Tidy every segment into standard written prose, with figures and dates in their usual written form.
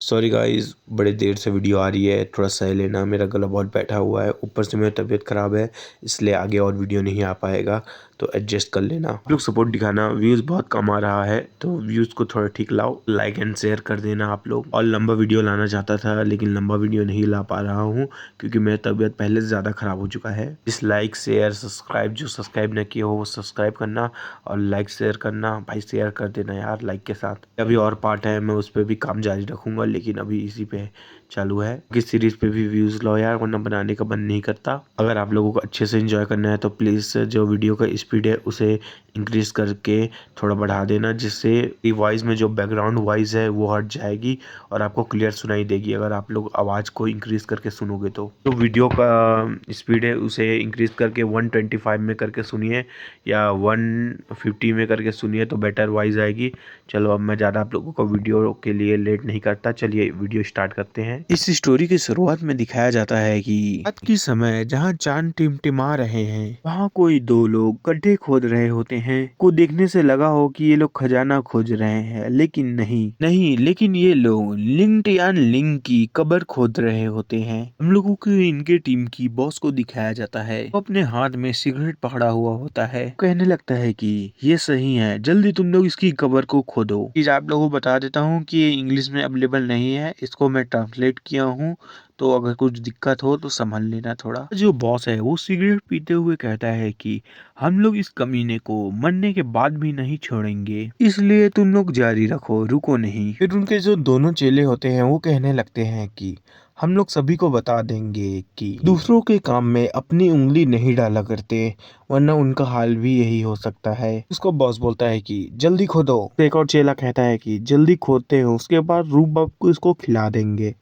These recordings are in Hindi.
सॉरी गाइस, बड़े देर से वीडियो आ रही है। थोड़ा सह लेना, मेरा गला बहुत बैठा हुआ है, ऊपर से मेरी तबीयत ख़राब है, इसलिए आगे और वीडियो नहीं आ पाएगा, तो एडजस्ट कर लेना। आप लोग सपोर्ट दिखाना, व्यूज़ बहुत कम आ रहा है, तो व्यूज़ को थोड़ा ठीक लाओ। लाइक एंड शेयर कर देना आप लोग। और लंबा वीडियो लाना चाहता था, लेकिन लंबा वीडियो नहीं ला पा रहा हूँ क्योंकि मेरी तबीयत पहले से ज़्यादा ख़राब हो चुका है। इस लाइक शेयर सब्सक्राइब, जो सब्सक्राइब न किए हो वो सब्सक्राइब करना और लाइक शेयर करना। भाई शेयर कर देना यार लाइक के साथ। अभी और पार्ट है, मैं उस पर भी काम जारी रखूँगा, लेकिन अभी इसी पे चालू है। किस सीरीज पे भी व्यूज़ लो यार, वरना बनाने का मन नहीं करता। अगर आप लोगों को अच्छे से एंजॉय करना है तो प्लीज़ जो वीडियो का स्पीड है उसे इंक्रीज़ करके थोड़ा बढ़ा देना, जिससे वॉइस में जो बैकग्राउंड वॉइस है वो हट जाएगी और आपको क्लियर सुनाई देगी अगर आप लोग आवाज़ को इंक्रीज़ करके सुनोगे तो। वीडियो का स्पीड है उसे इंक्रीज़ करके 125 में करके सुनिए या 150 में करके सुनिए तो बेटर वॉइस आएगी। चलो अब मैं ज़्यादा आप लोगों को वीडियो के लिए लेट नहीं करता, चलिए वीडियो स्टार्ट करते हैं। इस स्टोरी की शुरुआत में दिखाया जाता है कि रात के समय जहाँ चांद टिमटिमा रहे हैं, वहाँ कोई दो लोग गड्ढे खोद रहे होते हैं। को देखने से लगा हो कि ये लोग खजाना खोज रहे हैं, लेकिन नहीं, लेकिन ये लोग लिंगटियान लिंग की कब्र खोद रहे होते हैं। हम लोगों को इनके टीम की बॉस को दिखाया जाता है, वो अपने हाथ में सिगरेट पकड़ा हुआ होता है, कहने लगता है कि ये सही है, जल्दी तुम लोग इसकी कब्र को खोदो। चीज आप लोगों को बता देता हूँ कि ये इंग्लिश में अवेलेबल नहीं है, इसको मैं ट्रांसलेट किया हूँ, तो अगर कुछ दिक्कत हो तो संभाल लेना थोड़ा। जो बॉस है वो सिगरेट पीते हुए कहता है कि हम लोग इस कमीने को मरने के बाद भी नहीं छोड़ेंगे, इसलिए तुम लोग जारी रखो, रुको नहीं। फिर उनके जो दोनों चेले होते हैं वो कहने लगते हैं कि हम लोग सभी को बता देंगे कि दूसरों के काम में अपनी उंगली नहीं डाला करते, वरना उनका हाल भी यही हो सकता है। उसको बॉस बोलता है कि जल्दी खोदो। तो एक और चेला कहता है कि जल्दी खोदते हैं, उसके बाद रूबब को इसको खिला देंगे।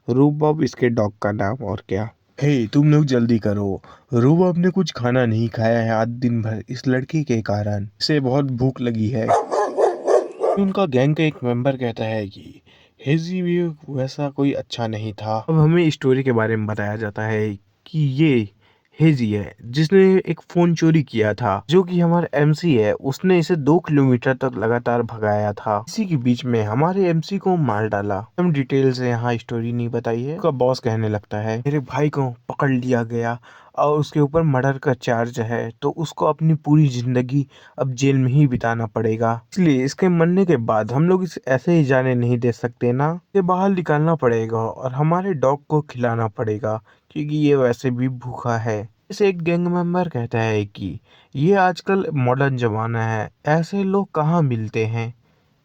रूबब इसके डॉग का नाम, और क्या। हे तुम लोग जल्दी करो, रूबब ने कुछ खाना नहीं खाया है आज दिन भर इस लड़की के कारण, इसे बहुत भूख लगी है। उनका गैंग का एक मेंबर कहता है कि हेजी भी वैसा कोई अच्छा नहीं था। अब हमें स्टोरी के बारे में बताया जाता है कि ये हेजी है जिसने एक फोन चोरी किया था, जो कि हमारा एमसी है उसने इसे 2 किलोमीटर तक लगातार भगाया था। इसी के बीच में हमारे एमसी को मार डाला। हम डिटेल से यहाँ स्टोरी नहीं बताई है। उसका बॉस कहने लगता है मेरे भाई को पकड़ लिया गया और उसके ऊपर मर्डर का चार्ज है, तो उसको अपनी पूरी जिंदगी अब जेल में ही बिताना पड़ेगा, इसलिए इसके मरने के बाद हम लोग इसे ऐसे ही जाने नहीं दे सकते ना, इसे बाहर निकालना पड़ेगा और हमारे डॉग को खिलाना पड़ेगा क्योंकि ये वैसे भी भूखा है। इसे एक गैंग मेंबर कहता है कि ये आजकल मॉडर्न जमाना है, ऐसे लोग कहाँ मिलते हैं,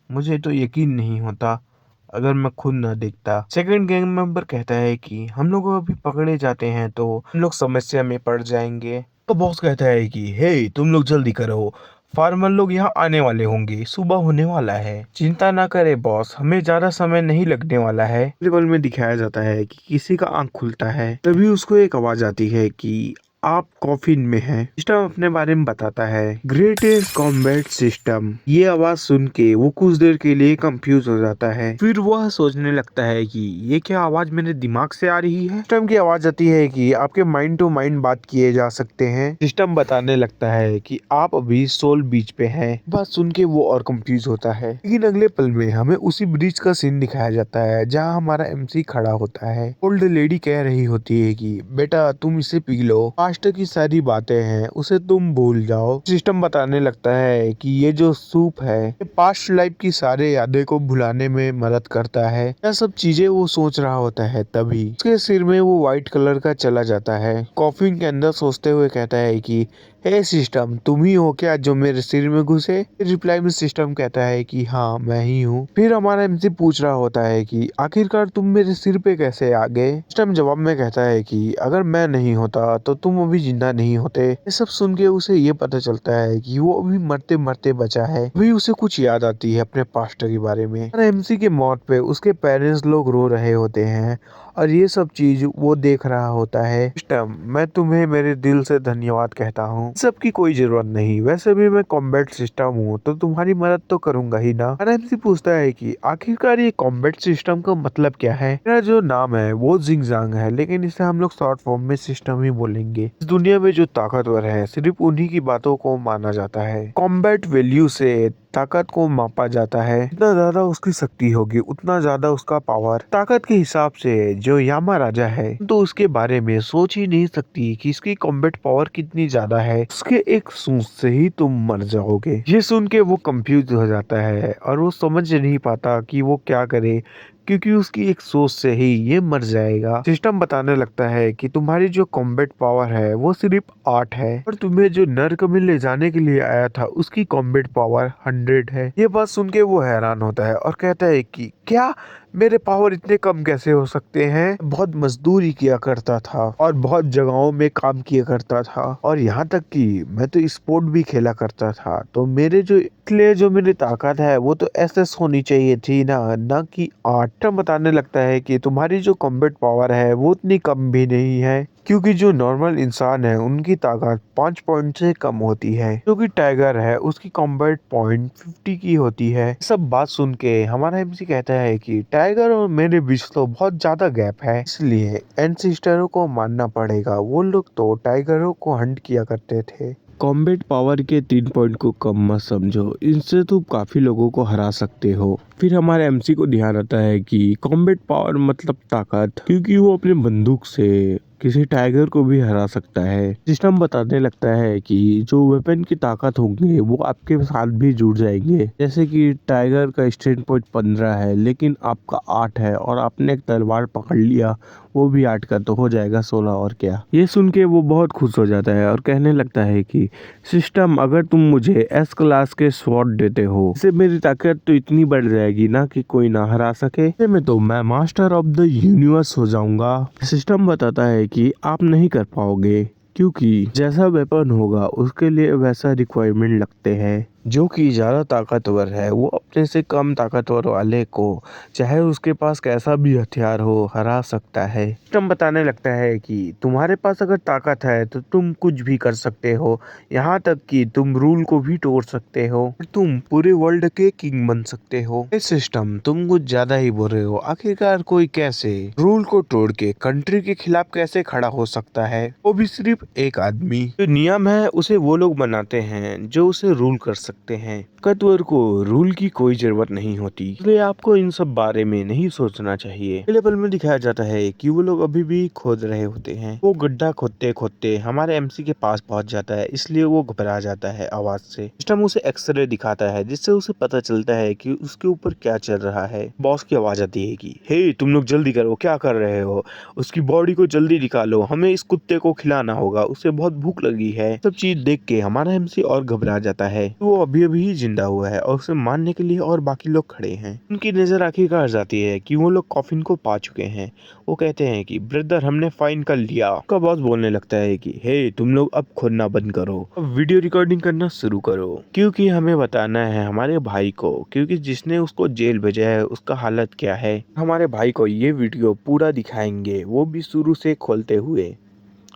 मुझे तो यकीन नहीं होता अगर मैं खुद ना देखता। सेकंड गैंग मेंबर कहता है कि हम लोग अभी पकड़े जाते हैं तो हम लोग समस्या में पड़ जाएंगे। तो बॉस कहता है कि हे तुम लोग जल्दी करो, फार्मर लोग यहाँ आने वाले होंगे, सुबह होने वाला है, चिंता ना करे बॉस, हमें ज्यादा समय नहीं लगने वाला है। लेवल में दिखाया जाता है कि किसी का आंख खुलता है, तभी उसको एक आवाज आती है कि आप कॉफिन में हैं। सिस्टम अपने बारे में बताता है, ग्रेटेस्ट कॉम्बैट सिस्टम। ये आवाज सुन के वो कुछ देर के लिए कंफ्यूज हो जाता है, फिर वह सोचने लगता है कि ये क्या आवाज मेरे दिमाग से आ रही है। सिस्टम की आवाज आती है कि आपके माइंड टू माइंड बात किए जा सकते हैं। सिस्टम बताने लगता है कि आप अभी सोल बीच पे हैं। बात सुन के वो और कंफ्यूज होता है, लेकिन अगले पल में हमें उसी ब्रिज का सीन दिखाया जाता है जहाँ हमारा एमसी खड़ा होता है। ओल्ड लेडी कह रही होती है कि बेटा तुम इसे पी लो, पास्ट की सारी बातें हैं उसे तुम भूल जाओ। सिस्टम बताने लगता है कि ये जो सूप है ये पास्ट लाइफ की सारे यादें को भुलाने में मदद करता है। यह सब चीजें वो सोच रहा होता है, तभी उसके सिर में वो व्हाइट कलर का चला जाता है। कॉफिन के अंदर सोचते हुए कहता है कि हे सिस्टम, तुम ही हो क्या जो मेरे सिर में घुसे। रिप्लाई में सिस्टम कहता है कि हाँ मैं ही हूँ। फिर हमारा एमसी पूछ रहा होता है कि आखिरकार तुम मेरे सिर पे कैसे आ गए। सिस्टम जवाब में कहता है कि अगर मैं नहीं होता तो तुम अभी जिंदा नहीं होते। ये सब सुन के उसे ये पता चलता है कि वो अभी मरते मरते बचा है। अभी उसे कुछ याद आती है अपने पास्ट के बारे में। एमसी के मौत पे उसके पेरेंट्स लोग रो रहे होते हैं और ये सब चीज वो देख रहा होता है। सिस्टम, मैं तुम्हें मेरे दिल से धन्यवाद कहता हूँ, सबकी कोई जरूरत नहीं, वैसे भी मैं कॉम्बैट सिस्टम हूँ तो तुम्हारी मदद तो करूंगा ही ना। एमसी पूछता है कि आखिरकार ये कॉम्बैट सिस्टम का मतलब क्या है। मेरा जो नाम है वो जिंगजांग है, लेकिन इसे हम लोग शॉर्ट फॉर्म में सिस्टम ही बोलेंगे। इस दुनिया में जो ताकतवर है सिर्फ उन्हीं की बातों को माना जाता है। कॉम्बैट वैल्यू से ताकत को मापा जाता है। जितना ज्यादा उसकी शक्ति होगी उतना ज्यादा उसका पावर। ताकत के हिसाब से जो यामा राजा है तो उसके बारे में सोच ही नहीं सकती कि इसकी कॉम्बैट पावर कितनी ज्यादा है। उसके एक सूंघ से ही तुम मर जाओगे। ये सुन के वो कंफ्यूज हो जाता है और वो समझ नहीं पाता कि वो क्या करे, क्योंकि उसकी एक सोच से ही ये मर जाएगा। सिस्टम बताने लगता है कि तुम्हारी जो कॉम्बैट पावर है वो सिर्फ 8 है और तुम्हें जो नर्क में ले जाने के लिए आया था उसकी कॉम्बैट पावर 100 है। ये बात सुन के वो हैरान होता है और कहता है कि क्या मेरे पावर इतने कम कैसे हो सकते हैं। बहुत मजदूरी किया करता था और बहुत जगहों में काम किया करता था और यहाँ तक कि मैं तो स्पोर्ट भी खेला करता था। तो मेरे जो इसलिए जो मेरी ताकत है वो तो एसएस होनी चाहिए थी ना कि 8। बताने लगता है कि तुम्हारी जो कॉम्बैट पावर है वो उतनी कम भी नहीं है, क्योंकि जो नॉर्मल इंसान है उनकी ताकत 5 पॉइंट से कम होती है। जो कि टाइगर है उसकी कॉम्बैट पॉइंट 50 की होती है। सब बात सुन के हमारा एमसी कहता है कि टाइगर और मेरे बीच तो बहुत ज्यादा गैप है, इसलिए एंसेस्टरों को मानना पड़ेगा। वो लोग तो टाइगरों को हंट किया करते थे। कॉम्बैट पावर के 3 पॉइंट को कम मत समझो, इनसे तुम काफी लोगों को हरा सकते हो। फिर हमारे एमसी को ध्यान आता है कि कॉम्बैट पावर मतलब ताकत, क्योंकि वो अपने बंदूक से किसी टाइगर को भी हरा सकता है। सिस्टम बताने लगता है कि जो वेपन की ताकत होंगे वो आपके साथ भी जुड़ जाएंगे। जैसे कि टाइगर का स्ट्रेंथ पॉइंट 15 है लेकिन आपका 8 है और आपने एक तलवार पकड़ लिया, वो भी 8 का तो हो जाएगा 16 और क्या। ये सुन के वो बहुत खुश हो जाता है और कहने लगता है कि सिस्टम, अगर तुम मुझे एस क्लास के स्वॉर्ड देते हो इससे मेरी ताकत तो इतनी बढ़ जाएगी ना कि कोई ना हरा सके। ऐसे में तो मैं मास्टर ऑफ द यूनिवर्स हो जाऊंगा। सिस्टम बताता है कि आप नहीं कर पाओगे, क्योंकि जैसा वेपन होगा उसके लिए वैसा रिक्वायरमेंट लगते हैं। जो कि ज्यादा ताकतवर है वो अपने से कम ताकतवर वाले को चाहे उसके पास कैसा भी हथियार हो हरा सकता है। सिस्टम बताने लगता है कि तुम्हारे पास अगर ताकत है तो तुम कुछ भी कर सकते हो, यहाँ तक कि तुम रूल को भी तोड़ सकते हो, तुम पूरे वर्ल्ड के किंग बन सकते हो। इस सिस्टम तुम कुछ ज्यादा ही बोल रहे हो। आखिरकार कोई कैसे रूल को तोड़ के कंट्री के खिलाफ कैसे खड़ा हो सकता है, वो भी सिर्फ एक आदमी। जो नियम है उसे वो लोग बनाते हैं जो उसे रूल कर सकते हैं। ताकतवर को रूल की कोई जरूरत नहीं होती, इसलिए आपको इन सब बारे में नहीं सोचना चाहिए। लेवल में दिखाया जाता है कि वो लोग अभी भी खोद रहे होते हैं। वो गड्ढा खोदते खोदते हमारे एमसी के पास पहुंच जाता है, इसलिए वो घबरा जाता है आवाज से। सिस्टम उसे एक्सरे दिखाता है जिससे उसे पता चलता है कि उसके ऊपर क्या चल रहा है। बॉस की आवाज आती है कि हे तुम लोग जल्दी करो, क्या कर रहे हो, उसकी बॉडी को जल्दी निकालो, हमें इस कुत्ते को खिलाना होगा, उसे बहुत भूख लगी है। सब चीज देख के हमारा एमसी और घबरा जाता है। वो अभी अभी ही जिंदा हुआ है और उसे मारने के लिए और बाकी लोग खड़े हैं। उनकी नजर आखिरकार जाती है कि वो लोग कॉफिन को पा चुके हैं। वो कहते हैं कि ब्रदर हमने फाइन कर लिया। उसका बॉस बोलने लगता है कि हे तुम लोग अब खोदना बंद करो, अब वीडियो रिकॉर्डिंग करना शुरू करो, क्योंकि हमें बताना है हमारे भाई को, क्योंकि जिसने उसको जेल भेजा है उसका हालत क्या है। हमारे भाई को ये वीडियो पूरा दिखाएंगे, वो भी शुरू से खोलते हुए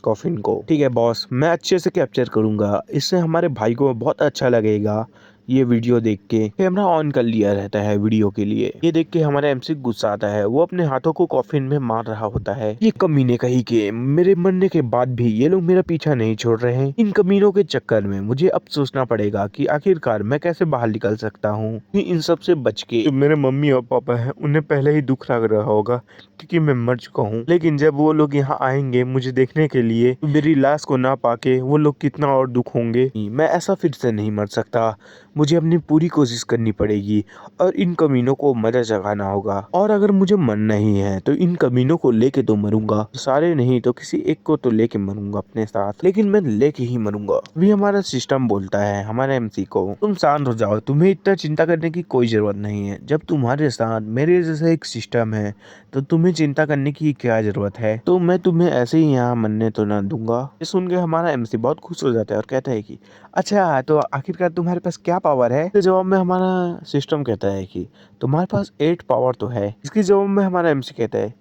कॉफिन को। ठीक है बॉस, मैं अच्छे से कैप्चर करूंगा, इससे हमारे भाई को बहुत अच्छा लगेगा। ये वीडियो देख के कैमरा ऑन कर लिया रहता है वीडियो के लिए। ये देख के हमारा एमसी गुस्सा आता है, वो अपने हाथों को कॉफिन में मार रहा होता है। ये कमीने कहीं के, मेरे मरने के बाद भी ये लोग मेरा पीछा नहीं छोड़ रहे हैं। इन कमीनों के चक्कर में मुझे अब सोचना पड़ेगा कि आखिरकार मैं कैसे बाहर निकल सकता हूँ इन सब से बच के। जो मेरे मम्मी और पापा हैं उन्हें पहले ही दुख लग रहा होगा क्योंकि मैं मर चुका हूँ, लेकिन जब वो लोग यहाँ आएंगे मुझे देखने के लिए तो मेरी लाश को ना पाके वो लोग कितना और दुख होंगे। मैं ऐसा फिर से नहीं मर सकता, मुझे अपनी पूरी कोशिश करनी पड़ेगी और इन कमीनों को मजा जगाना होगा। और अगर मुझे मरना ही है तो इन कमीनों को लेके तो मरूंगा, सारे नहीं तो किसी एक को तो लेके मरूंगा अपने साथ, लेकिन मैं लेके ही मरूंगा। अभी हमारा सिस्टम बोलता है हमारे एमसी को, तुम शांत हो जाओ, तुम्हें इतना चिंता करने की कोई जरूरत नहीं है। जब तुम्हारे साथ मेरे जैसा एक सिस्टम है तो तुम्हें चिंता करने की क्या जरूरत है, तो मैं तुम्हें ऐसे ही यहाँ मरने तो ना दूंगा। ये सुन के हमारा एमसी बहुत खुश हो जाता है और कहता है कि अच्छा तो आखिरकार तुम्हारे पास क्या पावर है। इसके जवाब में हमारा सिस्टम कहता है कि तुम्हारे पास 8 पावर तो है। इसके जवाब में हमारा एमसी कहता है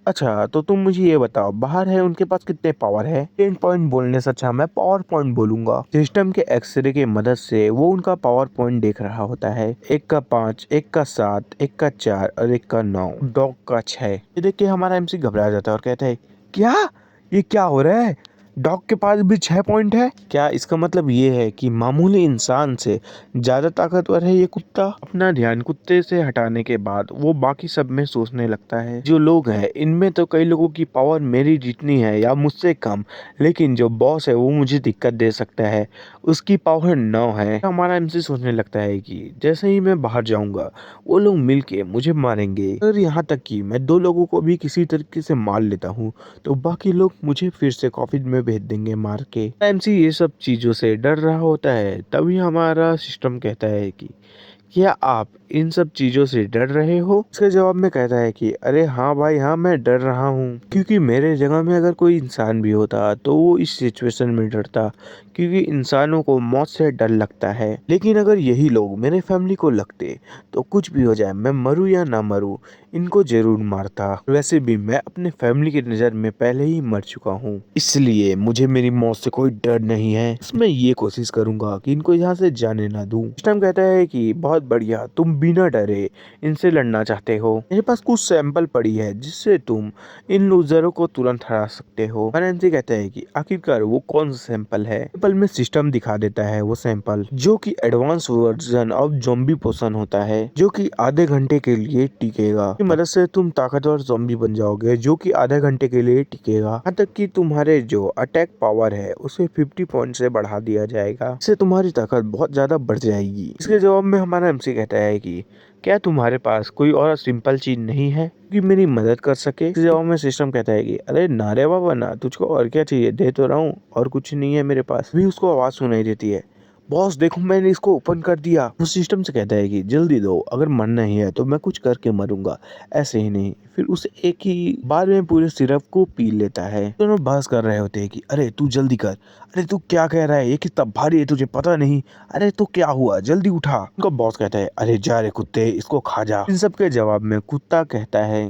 अच्छा तो तुम मुझे ये बताओ बाहर है उनके पास कितने पावर है। 10 पॉइंट बोलने से अच्छा मैं पावर पॉइंट बोलूंगा। सिस्टम के एक्सरे के मदद से वो उनका पावर पॉइंट देख रहा होता है। एक का 5, एक का 7, एक का 4 और एक का 9, डॉग का 6। ये देख के हमारा एमसी घबरा जाता है और कहता है क्या, ये क्या हो रहा है, डॉग के पास भी 6 पॉइंट है। क्या इसका मतलब ये है कि मामूली इंसान से ज्यादा ताकतवर है ये कुत्ता? अपना ध्यान कुत्ते से हटाने के बाद वो बाकी सब में सोचने लगता है, जो लोग हैं इनमें तो कई लोगों की पावर मेरी जितनी है या मुझसे कम, लेकिन जो बॉस है वो मुझे दिक्कत दे सकता है, उसकी पावर 9 है। हमारा एमसी सोचने लगता है कि जैसे ही मैं बाहर जाऊंगा वो लोग मिलके मुझे मारेंगे, और यहाँ तक कि मैं 2 लोगों को भी किसी तरीके से मार लेता हूँ तो बाकी लोग मुझे फिर से कॉफिन में भेज देंगे मार के। एमसी ये सब चीजों से डर रहा होता है, तभी हमारा सिस्टम कहता है कि क्या आप इन सब चीजों से डर रहे हो? इसके जवाब में कहता है कि अरे हाँ भाई हाँ, मैं डर रहा हूँ, क्योंकि मेरे जगह में अगर कोई इंसान भी होता तो वो इस सिचुएशन में डरता, क्योंकि इंसानों को मौत से डर लगता है। लेकिन अगर यही लोग मेरे फैमिली को लगते तो कुछ भी हो जाए, मैं मरूं या ना मरूं, इनको जरूर मारता। वैसे भी मैं अपने फैमिली की नज़र में पहले ही मर चुका हूँ, इसलिए मुझे मेरी मौत से कोई डर नहीं है। मैं ये कोशिश करूंगा कि इनको यहाँ से जाने ना दूं। सिस्टम कहता है कि बहुत बढ़िया, तुम बिना डरे इनसे लड़ना चाहते हो, मेरे पास कुछ सैंपल पड़ी है जिससे तुम इन लूजरों को तुरंत हरा सकते हो। फैनेंसी कहता है कि आखिरकार वो कौन सा सैंपल है। सैंपल में सिस्टम दिखा देता है वो सैंपल, जो कि एडवांस वर्जन ऑफ ज़ॉम्बी पोशन होता है, जो कि आधे घंटे के लिए टिकेगा। इसकी मदद से तुम ताकतवर ज़ॉम्बी बन जाओगे, जो कि आधे घंटे के लिए टिकेगा, यहाँ तक कि तुम्हारे जो अटैक पावर है उसे 50 पॉइंट से बढ़ा दिया जाएगा। इससे तुम्हारी ताकत बहुत ज्यादा बढ़ जाएगी। इसके जवाब में हमारा एमसी कहता है कि क्या तुम्हारे पास कोई और सिंपल चीज नहीं है कि मेरी मदद कर सके? इस जवाब में सिस्टम कहता है कि अरे नारे बाबा ना, तुझको और क्या चाहिए, दे तो रहा हूँ, और कुछ नहीं है मेरे पास। भी उसको आवाज सुनाई देती है, बॉस देखो मैंने इसको ओपन कर दिया। वो सिस्टम से कहता है कि जल्दी दो, अगर मरना ही है तो मैं कुछ करके मरूंगा, ऐसे ही नहीं। फिर उसे एक ही बार में पूरे सिरप को पी लेता है। दोनों बहस कर रहे होते हैं कि अरे तू जल्दी कर, अरे तू क्या कह रहा है, ये कितना भारी है तुझे पता नहीं, अरे तो क्या हुआ जल्दी उठा। उनका बॉस कहता है अरे जा रे कुत्ते, इसको खा जा। इन सब के जवाब में कुत्ता कहता है,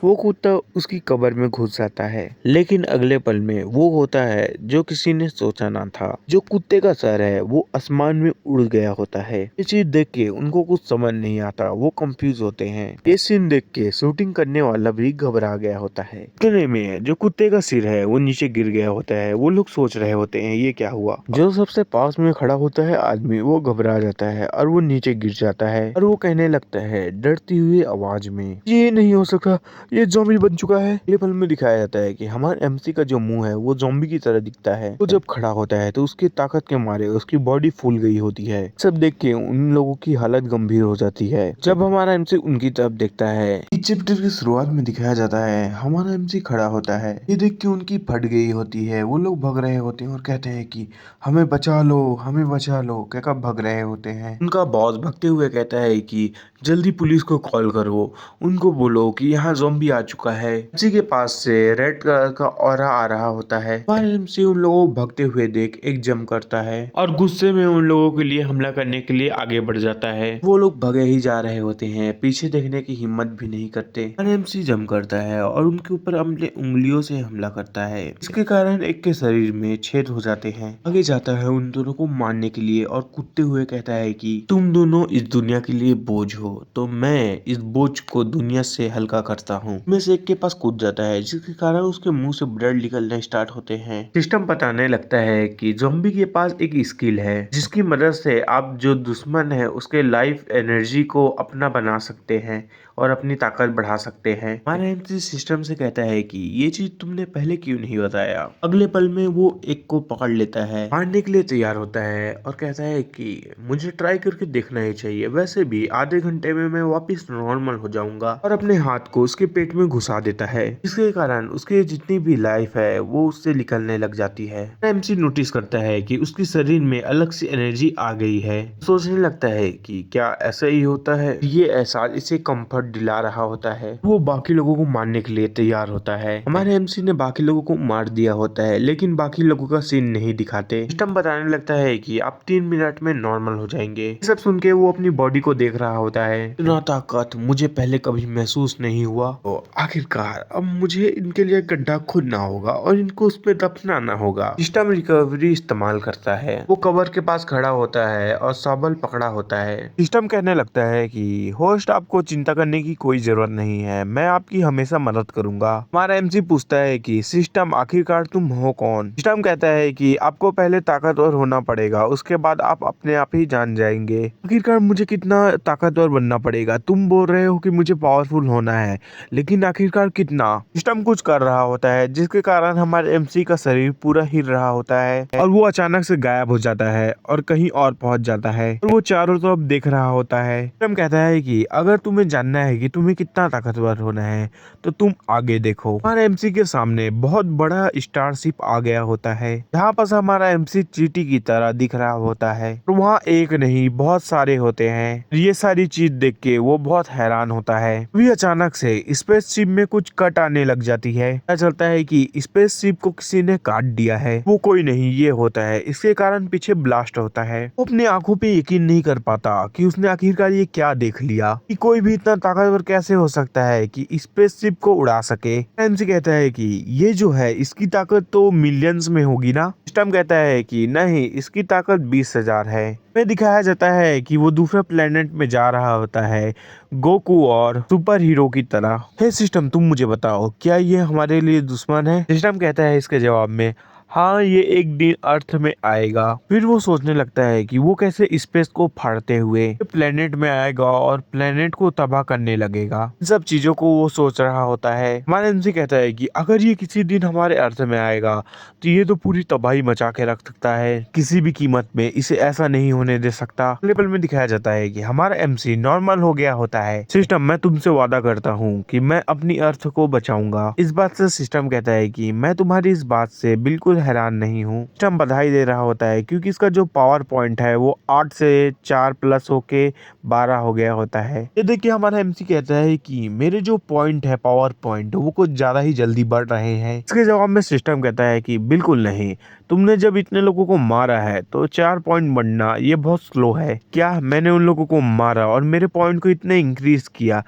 वो कुत्ता उसकी कब्र में घुस जाता है। लेकिन अगले पल में वो होता है जो किसी ने सोचा ना था। जो कुत्ते का सर है वो आसमान में उड़ गया होता है। ये चीज देख के उनको कुछ समझ नहीं आता, वो कंफ्यूज होते हैं। ये सीन देख के शूटिंग करने वाला भी घबरा गया होता है। इतने में जो कुत्ते का सिर है वो नीचे गिर गया होता है। वो लोग सोच रहे होते हैं ये क्या हुआ। जो सबसे पास में खड़ा होता है आदमी, वो घबरा जाता है और वो नीचे गिर जाता है, और वो कहने लगता है डरती हुई आवाज में, ये नहीं हो सकता, ये ज़ॉम्बी बन चुका है। ये फिल्म में दिखाया जाता है कि हमारे एमसी का जो मुंह है वो ज़ॉम्बी की तरह दिखता है। वो जब खड़ा होता है तो उसकी ताकत के मारे उसकी बॉडी फूल गई होती है। सब देख के उन लोगों की हालत गंभीर हो जाती है। जब हमारा एमसी उनकी तरफ देखता है, इस चैप्टर की शुरुआत में दिखाया जाता है हमारा एमसी खड़ा होता है। ये देख के उनकी फट गई होती है। वो लोग भग रहे होते हैं और कहते हैं कि हमें बचा लो, हमें बचा लो, कहकर भग रहे होते हैं। उनका बॉस भगते हुए कहता है कि जल्दी पुलिस को कॉल करो, उनको बोलो कि यहाँ ज़ॉम्बी आ चुका है। एमसी के पास से रेड कलर का ऑरा आ रहा होता है। एमसी उन लोगों को भगते हुए देख एक जंप करता है और गुस्से में उन लोगों के लिए हमला करने के लिए आगे बढ़ जाता है। वो लोग भगे ही जा रहे होते हैं, पीछे देखने की हिम्मत भी नहीं करते। एमसी जंप करता है और उनके ऊपर अपने उंगलियों से हमला करता है। इसके कारण एक के शरीर में छेद हो जाते हैं। आगे जाता है उन दोनों को मारने के लिए और कूदते हुए कहता है कि तुम दोनों इस दुनिया के लिए बोझ हो, तो मैं इस बोझ को दुनिया से हल्का करता हूँ। में से एक के पास कूद जाता है, जिसके कारण उसके मुंह से ब्लड निकलने स्टार्ट होते हैं। सिस्टम बताने लगता है कि ज़ॉम्बी के पास एक स्किल है जिसकी मदद से आप जो दुश्मन है उसके लाइफ एनर्जी को अपना बना सकते हैं और अपनी ताकत बढ़ा सकते हैं। हमारा एमसी सिस्टम से कहता है कि ये चीज तुमने पहले क्यों नहीं बताया। अगले पल में वो एक को पकड़ लेता है, मारने के लिए तैयार होता है और कहता है कि मुझे ट्राई करके देखना ही चाहिए, वैसे भी आधे घंटे में मैं वापस नॉर्मल हो जाऊंगा, और अपने हाथ को उसके पेट में घुसा देता है। इसके कारण उसके जितनी भी लाइफ है वो उससे निकलने लग जाती है। एमसी नोटिस करता है कि उसके शरीर में अलग सी एनर्जी आ गई है। सोचने लगता है कि क्या ऐसा ही होता है। ये एहसास इसे कंफर्ट दिला रहा होता है। वो बाकी लोगों को मारने के लिए तैयार होता है। हमारे एमसी ने बाकी लोगों को मार दिया होता है, लेकिन बाकी लोगों का सीन नहीं दिखाते। सिस्टम बताने लगता है कि आप 3 मिनट में नॉर्मल हो जाएंगे। ये सब सुन के वो अपनी बॉडी को देख रहा होता है। इतना ताकत मुझे पहले कभी महसूस नहीं हुआ, तो आखिरकार अब मुझे इनके लिए गड्ढा खोदना होगा और इनको उस पे दफनाना होगा। सिस्टम रिकवरी इस्तेमाल करता है। वो कबर के पास खड़ा होता है और शावल पकड़ा होता है। सिस्टम कहने लगता है कि होस्ट आपको चिंता करने डरने की कोई जरूरत नहीं है, मैं आपकी हमेशा मदद करूंगा। हमारा एमसी पूछता है कि सिस्टम आखिरकार तुम हो कौन। सिस्टम कहता है कि आपको पहले ताकतवर होना पड़ेगा, उसके बाद आप अपने आप ही जान जाएंगे। आखिरकार मुझे कितना ताकतवर बनना पड़ेगा? तुम बोल रहे हो कि मुझे पावरफुल होना है, लेकिन आखिरकार कितना? सिस्टम कुछ कर रहा होता है जिसके कारण हमारे एमसी का शरीर पूरा हिल रहा होता है और वो अचानक से गायब हो जाता है और कहीं और पहुंच जाता है और वो चारों तरफ देख रहा होता है। सिस्टम कहता है कि अगर तुम्हें जानना है कि तुम्हें कितना ताकतवर होना है तो तुम आगे देखो। हमारे एमसी के सामने बहुत बड़ा स्टारशिप आ गया होता है, जहाँ पर हमारा एमसी चींटी की तरह दिख रहा होता है और वहाँ एक नहीं बहुत सारे होते हैं। ये सारी चीज देख के वो बहुत हैरान होता है। अभी अचानक से स्पेसशिप में कुछ कट आने लग जाती है। पता चलता है कि स्पेसशिप को किसी ने काट दिया है। वो कोई नहीं, ये होता है, इसके कारण पीछे ब्लास्ट होता है। वो अपनी आंखों पे यकीन नहीं कर पाता कि उसने आखिरकार ये क्या देख लिया, कि कोई भी इतना ताकतवर कैसे हो सकता है कि स्पेसशिप को उड़ा सके। एमसी कहता है कि ये जो है इसकी ताकत तो मिलियंस में होगी ना। सिस्टम कहता है कि नहीं, इसकी ताकत 20,000 है। में दिखाया जाता है कि वो दूसरे प्लेनेट में जा रहा होता है गोकू और सुपर हीरो की तरह। हे सिस्टम, तुम मुझे बताओ, क्या ये हमारे लिए दुश्मन है? सिस्टम कहता है इसके जवाब में, हाँ, ये एक दिन अर्थ में आएगा। फिर वो सोचने लगता है कि वो कैसे स्पेस को फाड़ते हुए प्लेनेट में आएगा और प्लेनेट को तबाह करने लगेगा। इन सब चीजों को वो सोच रहा होता है। हमारा एमसी कहता है कि अगर ये किसी दिन हमारे अर्थ में आएगा तो ये तो पूरी तबाही मचा के रख सकता है, किसी भी कीमत में इसे ऐसा नहीं होने दे सकता। अगले पल में दिखाया जाता है कि हमारा एमसी नॉर्मल हो गया होता है। सिस्टम, मैं तुमसे वादा करता हूँ कि मैं अपनी अर्थ को बचाऊंगा। इस बात से सिस्टम कहता है कि मैं तुम्हारी इस बात से बिल्कुल हैरान नहीं हूँ। सिस्टम बधाई दे रहा होता है क्योंकि इसका जो पावर पॉइंट है वो 8 से 4 प्लस होके 12 हो गया होता है। ये देखिए हमारा एमसी कहता है कि मेरे जो पॉइंट है, पावर पॉइंट, वो कुछ ज्यादा ही जल्दी बढ़ रहे हैं। इसके जवाब में सिस्टम कहता है कि बिल्कुल नहीं, तुमने जब इतने लोगों को मारा है तो 4 पॉइंट बढ़ना ये बहुत स्लो है। क्या मैंने उन लोगों को मारा और मेरे पॉइंट को इतने इंक्रीज किया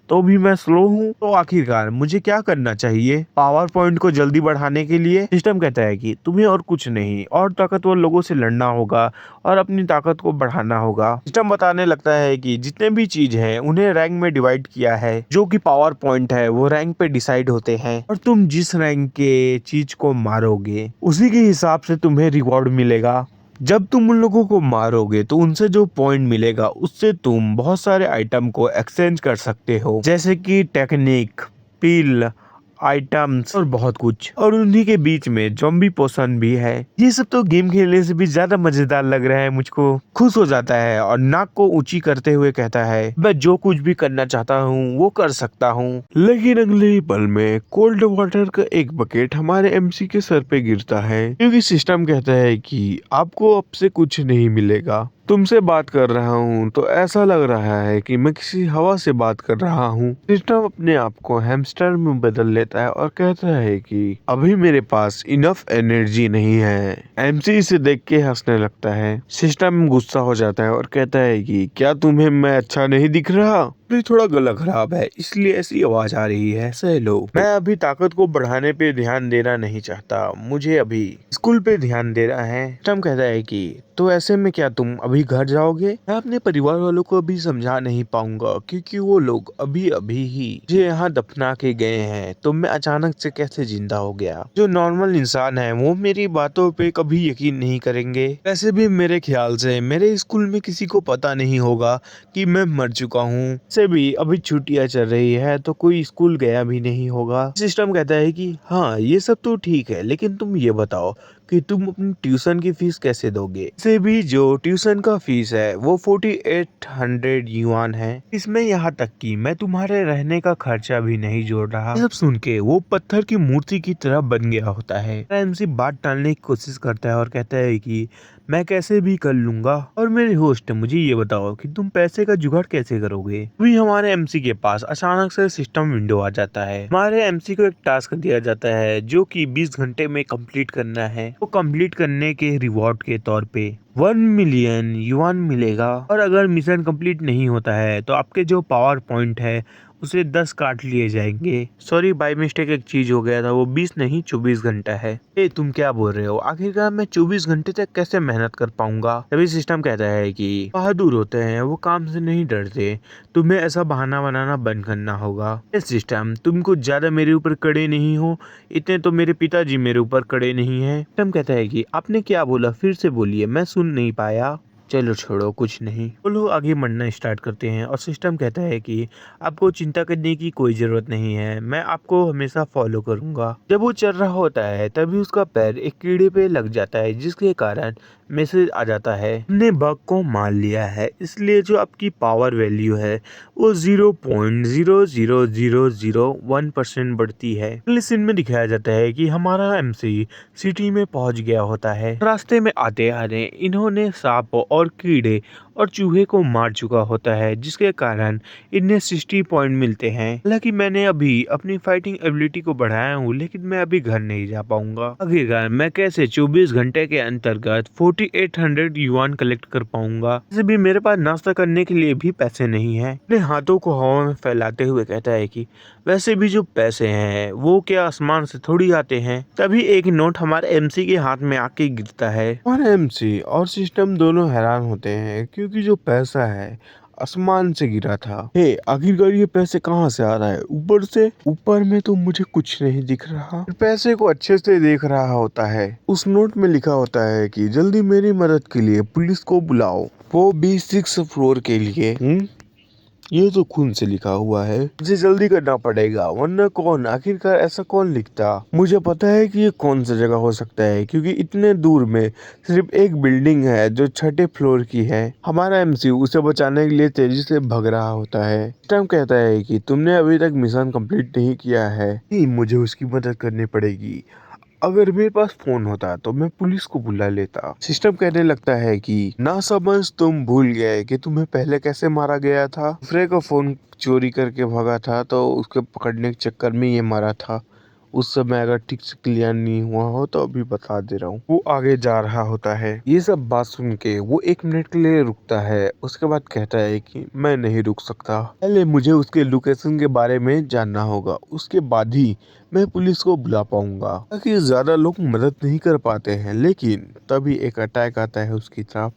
तो भी मैं स्लो हूँ? तो आखिरकार मुझे क्या करना चाहिए पावर पॉइंट को जल्दी बढ़ाने के लिए? सिस्टम कहता है कि तुम्हें और कुछ नहीं, और ताकतवर लोगों से लड़ना होगा और अपनी ताकत को बढ़ाना होगा। सिस्टम बताने लगता है कि जितने भी चीज हैं उन्हें रैंक में डिवाइड किया है, जो कि पावर पॉइंट है वो रैंक पे डिसाइड होते हैं और तुम जिस रैंक के चीज को मारोगे उसी के हिसाब से तुम्हें रिवॉर्ड मिलेगा। जब तुम उन लोगों को मारोगे तो उनसे जो पॉइंट मिलेगा उससे तुम बहुत सारे आइटम को एक्सचेंज कर सकते हो, जैसे कि टेक्निक, पील, आइटम्स और बहुत कुछ। और उन्हीं के बीच में ज़ॉम्बी पोशन भी है। ये सब तो गेम खेलने से भी ज्यादा मजेदार लग रहा है मुझको। खुश हो जाता है और नाक को ऊंची करते हुए कहता है, मैं जो कुछ भी करना चाहता हूँ वो कर सकता हूँ। लेकिन अगले ही पल में कोल्ड वाटर का एक बकेट हमारे एमसी के सर पे गिरता है, क्योंकि सिस्टम कहता है कि आपको अब से कुछ नहीं मिलेगा। तुमसे बात कर रहा हूँ तो ऐसा लग रहा है कि मैं किसी हवा से बात कर रहा हूँ। सिस्टम अपने आप को हैमस्टर में बदल लेता है और कहता है कि अभी मेरे पास इनफ एनर्जी नहीं है। एमसी इसे देख के हंसने लगता है। सिस्टम गुस्सा हो जाता है और कहता है कि क्या तुम्हें मैं अच्छा नहीं दिख रहा? थोड़ा गला खराब है इसलिए ऐसी आवाज आ रही है, सह लो। मैं अभी ताकत को बढ़ाने पे ध्यान देना नहीं चाहता, मुझे अभी स्कूल पे ध्यान देना है। सिस्टम कहता है कि तो ऐसे में क्या तुम अभी घर जाओगे? मैं अपने परिवार वालों को अभी समझा नहीं पाऊंगा क्योंकि वो लोग अभी अभी ही मुझे यहाँ दफना के गए हैं, तो मैं अचानक से कैसे जिंदा हो गया। जो नॉर्मल इंसान है वो मेरी बातों पे कभी यकीन नहीं करेंगे। वैसे भी मेरे ख्याल से मेरे स्कूल में किसी को पता नहीं होगा कि मैं मर चुका हूँ। से भी अभी छुट्टियां चल रही है तो कोई स्कूल गया भी नहीं होगा। सिस्टम कहता है कि हाँ, ये सब तो ठीक है, लेकिन तुम ये बताओ कि तुम अपनी ट्यूशन की फीस कैसे दोगे? से भी जो ट्यूशन का फीस है वो 4800 युआन है। इसमें यहाँ तक कि मैं तुम्हारे रहने का खर्चा भी नहीं जोड़ रहा। सब सुन के वो पत्थर की मूर्ति की तरह बन गया होता है। एमसी बात टालने की कोशिश करता है और कहता है कि मैं कैसे भी कर लूंगा। और मेरे होस्ट, मुझे ये बताओ कि तुम पैसे का जुगाड़ कैसे करोगे? अभी हमारे एमसी के पास अचानक से सिस्टम विंडो आ जाता है। हमारे एमसी को एक टास्क दिया जाता है जो कि 20 घंटे में कंप्लीट करना है। वो कंप्लीट करने के रिवॉर्ड के तौर पे 1 मिलियन युआन मिलेगा। और अगर मिशन कंप्लीट नहीं होता है तो आपके जो पावर पॉइंट है उसे 10 काट लिए जाएंगे। सॉरी बाय मिस्टेक एक चीज हो गया था, वो 20 नहीं 24 घंटा है। तुम क्या बोल रहे हो? आखिरकार मैं 24 घंटे तक कैसे मेहनत कर पाऊंगा? तभी सिस्टम कहता है कि बहादुर होते हैं वो काम से नहीं डरते, तुम्हें ऐसा बहाना बनाना बंद करना होगा। सिस्टम तुम कुछ ज्यादा मेरे ऊपर कड़े नहीं हो, इतने तो मेरे पिताजी मेरे ऊपर कड़े नहीं है। सिस्टम कहता है कि आपने क्या बोला, फिर से बोलिए, मैं सुन नहीं पाया। चलो छोड़ो, कुछ नहीं। वो लोग आगे बढ़ना स्टार्ट करते हैं और सिस्टम कहता है कि आपको चिंता करने की कोई जरूरत नहीं है, मैं आपको हमेशा फॉलो करूंगा। जब वो चल रहा होता है तभी उसका पैर एक कीड़े पे लग जाता है, जिसके कारण मैसेज आ जाता है, हमने बग को मार लिया है, इसलिए जो आपकी पावर वैल्यू है वो 0.00001% बढ़ती है। अगले सीन में दिखाया जाता है कि हमारा एमसी सिटी में पहुंच गया होता है। रास्ते में आते आते इन्होंने सांप और कीड़े और चूहे को मार चुका होता है, जिसके कारण इन्हें 60 पॉइंट मिलते हैं। हालांकि मैंने अभी अपनी फाइटिंग एबिलिटी को बढ़ाया हूँ, लेकिन मैं अभी घर नहीं जा पाऊंगा। आखिरकार मैं कैसे 24 घंटे के अंतर्गत 4800 युआन कलेक्ट कर पाऊंगा? वैसे भी मेरे पास नाश्ता करने के लिए भी पैसे नहीं है। अपने हाथों को हवा में फैलाते हुए कहता है कि वैसे भी जो पैसे हैं वो क्या आसमान से थोड़ी आते हैं। तभी एक नोट हमारे एमसी के हाथ में आके गिरता है। हमारे एमसी और सिस्टम दोनों हैरान होते हैं, क्योंकि जो पैसा है आसमान से गिरा था। आखिरकार ये पैसे कहाँ से आ रहा है? ऊपर से? ऊपर में तो मुझे कुछ नहीं दिख रहा। पैसे को अच्छे से देख रहा होता है। उस नोट में लिखा होता है कि जल्दी मेरी मदद के लिए पुलिस को बुलाओ, वो भी 6 फ्लोर के लिए। ये तो खून से लिखा हुआ है, मुझे जल्दी करना पड़ेगा, वरना कौन, आखिरकार ऐसा कौन लिखता? मुझे पता है कि ये कौन सा जगह हो सकता है, क्योंकि इतने दूर में सिर्फ एक बिल्डिंग है जो 6ठे फ्लोर की है। हमारा एमसी उसे बचाने के लिए तेजी से भाग रहा होता है। सिस्टम कहता है कि तुमने अभी तक मिशन कंप्लीट नहीं किया है, मुझे उसकी मदद करनी पड़ेगी। अगर मेरे पास फोन होता तो मैं पुलिस को बुला लेता। सिस्टम कहने लगता है कि ना समझ, तुम भूल गए कि तुम्हें पहले कैसे मारा गया था। दूसरे का फोन चोरी करके भागा था तो उसके पकड़ने के चक्कर में ये मारा था। उस समय अगर ठीक से क्लियर नहीं हुआ हो तो अभी बता दे रहा हूँ। वो आगे जा रहा होता है। ये सब बात सुन के वो 1 मिनट के लिए रुकता है, उसके बाद कहता है कि मैं नहीं रुक सकता, पहले मुझे उसके लोकेशन के बारे में जानना होगा, उसके बाद ही मैं पुलिस को बुला पाऊंगा। ताकि ज्यादा लोग मदद नहीं कर पाते हैं, लेकिन तभी एक अटैक आता है उसकी तरफ।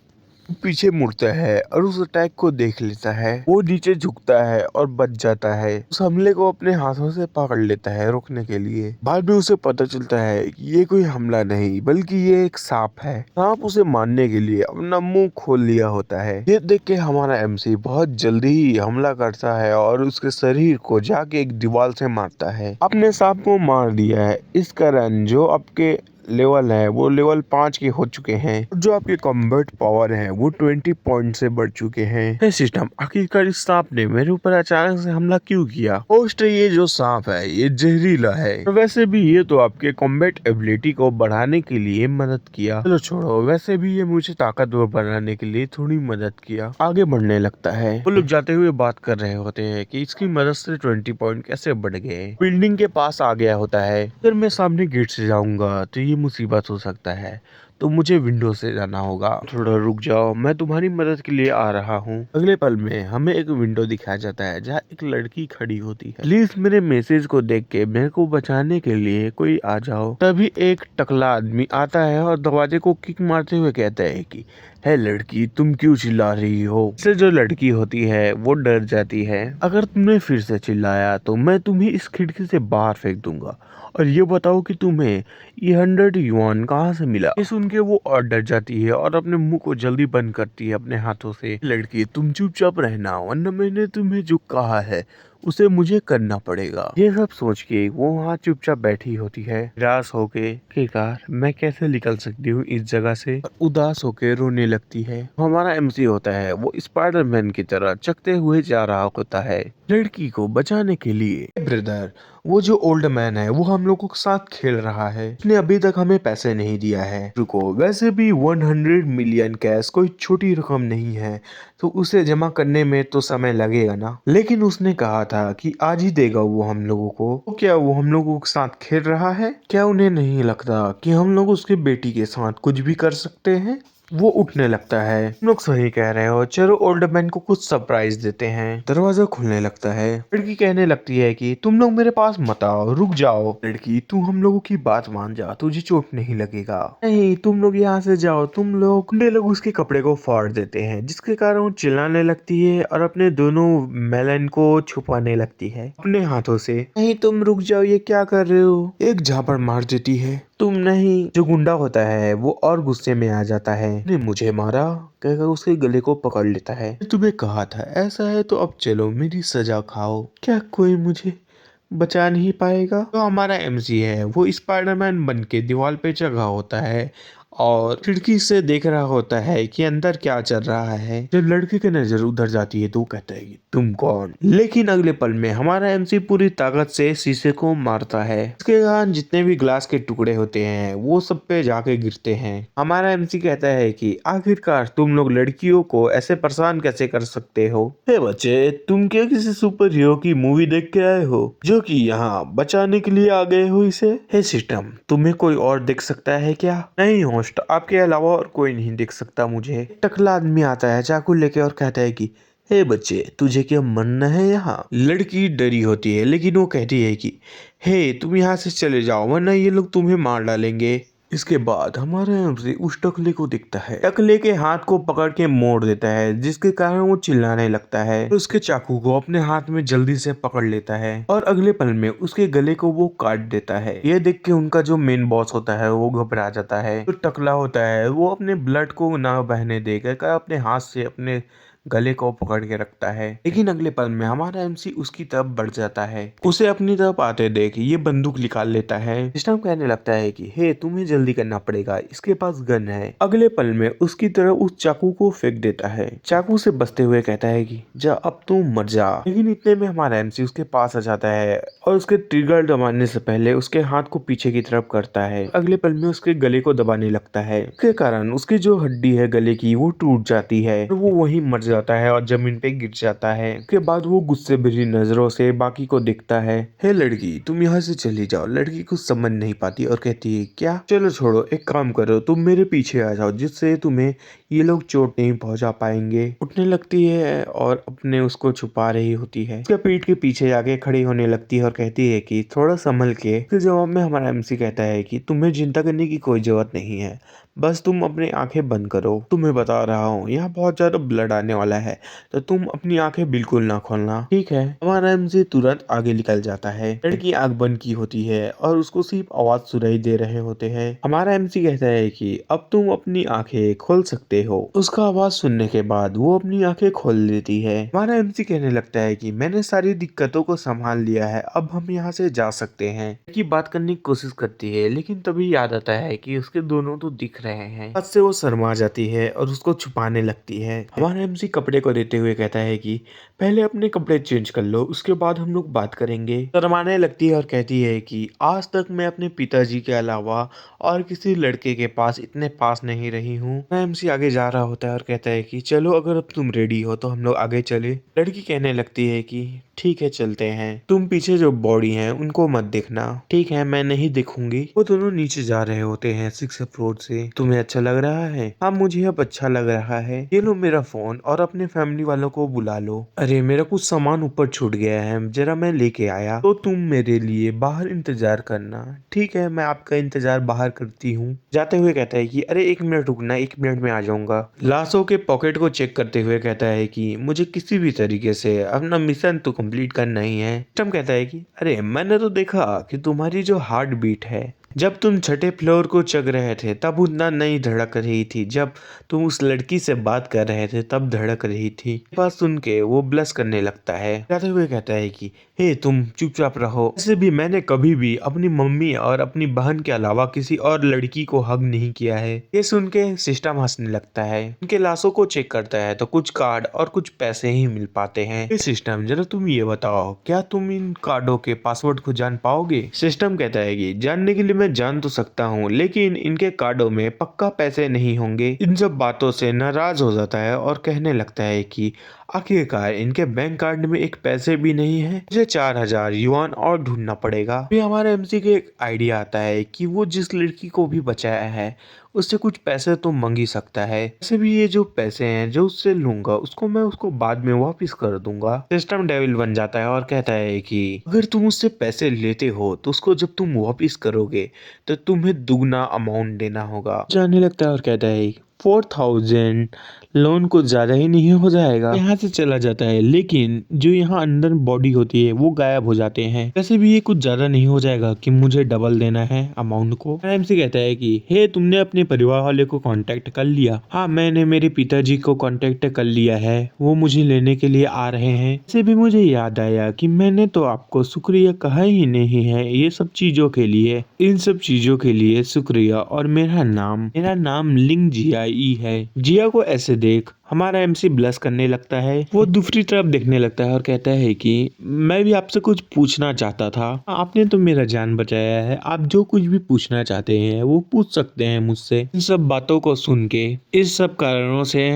वो पीछे मुड़ता है और उस अटैक को देख लेता है। वो नीचे झुकता है और बच जाता है। उस हमले को अपने हाथों से पकड़ लेता है रोकने के लिए। बाद में उसे पता चलता है कि ये कोई हमला नहीं बल्कि ये एक सांप है। सांप उसे मारने के लिए अपना मुंह खोल लिया होता है। ये देख के हमारा एमसी बहुत जल्दी ही हमला करता है और उसके शरीर को जाके एक दीवार से मारता है। आपने सांप को मार दिया है, इस कारण जो आपके लेवल है वो लेवल 5 के हो चुके हैं। जो आपके कॉम्बैट पावर है वो 20 पॉइंट से बढ़ चुके हैं। सिस्टम आखिरकार इस सांप ने मेरे ऊपर अचानक से हमला क्यों किया? होस्ट, ये जो सांप है ये जहरीला है, और वैसे भी ये तो आपके कॉम्बैट एबिलिटी को बढ़ाने के लिए मदद किया। चलो छोड़ो, वैसे भी ये मुझे ताकतवर बनाने के लिए थोड़ी मदद किया। आगे बढ़ने लगता है। वो लोग जाते हुए बात कर रहे होते हैं कि इसकी मदद से 20 पॉइंट कैसे बढ़ गए। बिल्डिंग के पास आ गया होता है। अगर मैं सामने गेट से जाऊंगा तो ये मुसीबत हो सकता है, तो मुझे विंडो से जाना होगा। थोड़ा रुक जाओ, मैं तुम्हारी मदद के लिए आ रहा हूँ। अगले पल में हमें एक विंडो दिखाया जाता है जहाँ एक लड़की खड़ी होती है। प्लीज मेरे मैसेज को देख के मेरे को बचाने के लिए कोई आ जाओ। तभी एक टकला आदमी आता है और दरवाजे को किक मारते हुए कहता है कि है लड़की, तुम क्यों चिल्ला रही हो? इससे जो लड़की होती है वो डर जाती है। अगर तुमने फिर से चिल्लाया तो मैं तुम्हें इस खिड़की से बाहर फेंक दूंगा, और ये बताओ कि तुम्हें ये 100 युआन कहाँ से मिला? ये सुन के वो और डर जाती है और अपने मुंह को जल्दी बंद करती है अपने हाथों से। लड़की, तुम चुपचाप रहना, वरना मैंने तुम्हें जो कहा है उसे मुझे करना पड़ेगा। ये सब सोच के वो वहाँ चुपचाप बैठी होती है, निराश होके आखिरकार मैं कैसे निकल सकती हूँ इस जगह से, उदास होके रोने लगती है। हमारा एमसी होता है वो स्पाइडरमैन की तरह चकते हुए जा रहा होता है लड़की को बचाने के लिए। ब्रदर, वो जो ओल्ड मैन है वो हम लोगों के साथ खेल रहा है, उसने अभी तक हमें पैसे नहीं दिया है। रुको, वैसे भी 100 मिलियन कैश कोई छोटी रकम नहीं है, तो उसे जमा करने में तो समय लगेगा ना। लेकिन उसने कहा था कि आज ही देगा वो हम लोगों को। तो क्या वो हम लोगों के साथ खेल रहा है? क्या उन्हें नहीं लगता कि हम लोग उसके बेटी के साथ कुछ भी कर सकते हैं? वो उठने लगता है। तुम लोग सही कह रहे हो, चलो ओल्ड मैन को कुछ सरप्राइज देते हैं। दरवाजा खुलने लगता है। लड़की कहने लगती है कि तुम लोग मेरे पास मत आओ, रुक जाओ। लड़की, तू हम लोगों की बात मान जा, तुझे चोट नहीं लगेगा। नहीं, तुम लोग यहाँ से जाओ। तुम लोग गुंडे लोग उसके कपड़े को फाड़ देते हैं, जिसके कारण वो चिल्लाने लगती है और अपने दोनों मेलन को छुपाने लगती है अपने हाथों से। नहीं, तुम रुक जाओ, ये क्या कर रहे हो। एक झापड़ मार देती है। तुम नहीं। जो गुंडा होता है वो और गुस्से में आ जाता है। ने मुझे मारा कहकर उसके गले को पकड़ लेता है। तुम्हें कहा था, ऐसा है तो अब चलो मेरी सजा खाओ। क्या कोई मुझे बचा नहीं पाएगा। तो हमारा एमसी है वो स्पाइडरमैन बन के दीवार पे चढ़ा होता है और खिड़की से देख रहा होता है कि अंदर क्या चल रहा है। जब लड़के की नजर उधर जाती है तो वो कहता है कि तुम कौन। लेकिन अगले पल में हमारा एमसी पूरी ताकत से शीशे को मारता है। इसके कारण जितने भी ग्लास के टुकड़े होते हैं वो सब पे जाके गिरते हैं। हमारा एमसी कहता है कि आखिरकार तुम लोग लड़कियों को ऐसे परेशान कैसे कर सकते हो। हे बच्चे, तुम क्या किसी सुपर हीरो की मूवी देख के आए हो जो कि यहाँ बचाने के लिए आ गए हो इसे। हे सिस्टम, तुम्हें कोई और देख सकता है क्या। नहीं होस्ट, आपके अलावा और कोई नहीं देख सकता मुझे। टकला आदमी आता है चाकू लेके और कहता है कि हे बच्चे, तुझे क्या मरना है यहाँ। लड़की डरी होती है लेकिन वो कहती है कि हे, तुम यहाँ से चले जाओ वरना ये लोग तुम्हें मार डालेंगे। इसके बाद हमारे हमसे उस टकले को दिखता है। टकले के हाथ को पकड़ के मोड़ देता है, जिसके कारण वो चिल्लाने लगता है। तो उसके चाकू को अपने हाथ में जल्दी से पकड़ लेता है और अगले पल में उसके गले को वो काट देता है। ये देख के उनका जो मेन बॉस होता है वो घबरा जाता है। जो टकला होता है वो अपने ब्लड को ना बहने देकर अपने हाथ से अपने गले को पकड़ के रखता है। लेकिन अगले पल में हमारा एमसी उसकी तरफ बढ़ जाता है। उसे अपनी तरफ आते देख ये बंदूक निकाल लेता है। सिस्टम कहने लगता है कि हे, तुम्हें जल्दी करना पड़ेगा, इसके पास गन है। अगले पल में उसकी तरफ उस चाकू को फेंक देता है। चाकू से बचते हुए कहता है कि जा, अब तू मर जा। लेकिन इतने में हमारा एमसी उसके पास आ जाता है और उसके ट्रिगर दबाने से पहले उसके हाथ को पीछे की तरफ करता है। अगले पल में उसके गले को दबाने लगता है। इसके कारण उसकी जो हड्डी है गले की वो टूट जाती है और वो वहीं मर जाता है और जमीन पे गिर जाता है। उसके बाद वो गुस्से भरी नजरों से बाकी को देखता है। हे लड़की, तुम यहाँ से चली जाओ। लड़की कुछ समझ नहीं पाती और कहती है क्या। चलो छोड़ो, एक काम करो, तुम मेरे पीछे आ जाओ जिससे तुम्हें ये लोग चोट नहीं पहुंचा पाएंगे। उठने लगती है और अपने उसको छुपा रही होती है। उसके पीठ के पीछे जाके खड़ी होने लगती है और कहती है कि थोड़ा संभल के। फिर जवाब में हमारा एमसी कहता है कि तुम्हें चिंता करने की कोई जरूरत नहीं है, बस तुम अपनी आंखें बंद करो। तुम्हें बता रहा हूँ यहाँ बहुत ज्यादा ब्लड आने वाला है, तो तुम अपनी आंखें बिल्कुल ना खोलना, ठीक है। हमारा एमसी तुरंत आगे निकल जाता है। लड़की आंख बंद की होती है और उसको सिर्फ आवाज सुनाई दे रहे होते हैं। हमारा एमसी कहता है कि अब तुम अपनी आंखें खोल सकते हो। उसका आवाज सुनने के बाद वो अपनी आंखें खोल देती है। हमारा एमसी कहने लगता है कि मैंने सारी दिक्कतों को संभाल लिया है, अब हम यहाँ से जा सकते हैं। लड़की बात करने की कोशिश करती है लेकिन तभी याद आता है कि उसके दोनों तो दिख रहे हैं। हाथ से वो शर्मा जाती है और उसको छुपाने लगती है। हमारा एमसी कपड़े को देते हुए कहता है कि पहले अपने कपड़े चेंज कर लो, उसके बाद हम लोग बात करेंगे। शर्माने लगती है और कहती है कि आज तक मैं अपने पिताजी के अलावा और किसी लड़के के पास इतने पास नहीं रही हूँ। एमसी आगे जा रहा होता है और कहता है कि चलो, अगर अब तुम रेडी हो तो हम लोग आगे चले। लड़की कहने लगती है कि ठीक है, चलते हैं। तुम पीछे जो बॉडी है उनको मत देखना, ठीक है, मैं नहीं देखूंगी। वो दोनों नीचे जा रहे होते हैं 6th फ्लोर से। तुम्हें अच्छा लग रहा है। हाँ, मुझे अब अच्छा लग रहा है। ये लो मेरा फोन और अपने फैमिली वालों को बुला लो। अरे, मेरा कुछ सामान ऊपर छूट गया है, जरा मैं लेके आया, तो तुम मेरे लिए बाहर इंतजार करना। ठीक है, मैं आपका इंतजार बाहर करती हूँ। जाते हुए कहता है कि अरे 1 मिनट रुकना, 1 मिनट में आ जाऊंगा। लाशों के पॉकेट को चेक करते हुए कहता है कि मुझे किसी भी तरीके से अपना मिशन तो कंप्लीट करना ही है। टम कहता है कि अरे मैंने तो देखा कि तुम्हारी जो हार्ट बीट है जब तुम 6ठे फ्लोर को चग रहे थे तब उतना नहीं धड़क रही थी, जब तुम उस लड़की से बात कर रहे थे तब धड़क रही थी। बात सुन के वो ब्लश करने लगता है। जाते हुए कहता है कि हे, तुम चुपचाप रहो। ऐसे भी मैंने कभी भी अपनी मम्मी और अपनी बहन के अलावा किसी और लड़की को हग नहीं किया है। ये सुन के सिस्टम हंसने लगता है। उनके लाशों को चेक करता है तो कुछ कार्ड और कुछ पैसे ही मिल पाते हैं। ये सिस्टम, जरा तुम ये बताओ, क्या तुम इन कार्डों के पासवर्ड को जान पाओगे। सिस्टम कहता है कि जानने के लिए मैं जान तो सकता हूँ, लेकिन इनके कार्डों में पक्का पैसे नहीं होंगे। इन सब बातों से नाराज हो जाता है और कहने लगता है कि आखिरकार इनके बैंक कार्ड में एक पैसे भी नहीं है, मुझे 4000 युआन और ढूंढना पड़ेगा। फिर हमारे एमसी के एक आइडिया आता है कि वो जिस लड़की को भी बचाया है उससे कुछ पैसे तो मांग ही सकता है। वैसे भी ये जो पैसे हैं जो उससे लूंगा उसको मैं उसको बाद में वापस कर दूंगा। सिस्टम डेविल बन जाता है और कहता है कि अगर तुम उससे पैसे लेते हो तो उसको जब तुम वापस करोगे तो तुम्हें दुगना अमाउंट देना होगा। जाने लगता है और कहता है 4000 लोन कुछ ज्यादा ही नहीं हो जाएगा। यहाँ से चला जाता है, लेकिन जो यहाँ अंदर बॉडी होती है वो गायब हो जाते हैं। वैसे भी ये कुछ ज्यादा नहीं हो जाएगा कि मुझे डबल देना है अमाउंट को। एमसी कहता है कि हे तुमने अपने परिवार वाले को कांटेक्ट कर लिया? हाँ मैंने मेरे पिताजी को कांटेक्ट कर लिया है, वो मुझे लेने के लिए आ रहे हैं। वैसे भी मुझे याद आया कि मैंने तो आपको शुक्रिया कहा ही नहीं है ये सब चीजों के लिए। इन सब चीजों के लिए शुक्रिया। और मेरा नाम लिंग जिया है। जिया को ऐसे देख हमारा एमसी ब्लश करने लगता है। वो दूसरी तरफ देखने लगता है और कहता है कि मैं भी आपसे कुछ पूछना चाहता था। आपने तो मेरा जान बचाया है, आप जो कुछ भी पूछना चाहते हैं वो पूछ सकते हैं मुझसे। इन सब बातों को सुन के इस सब कारणों से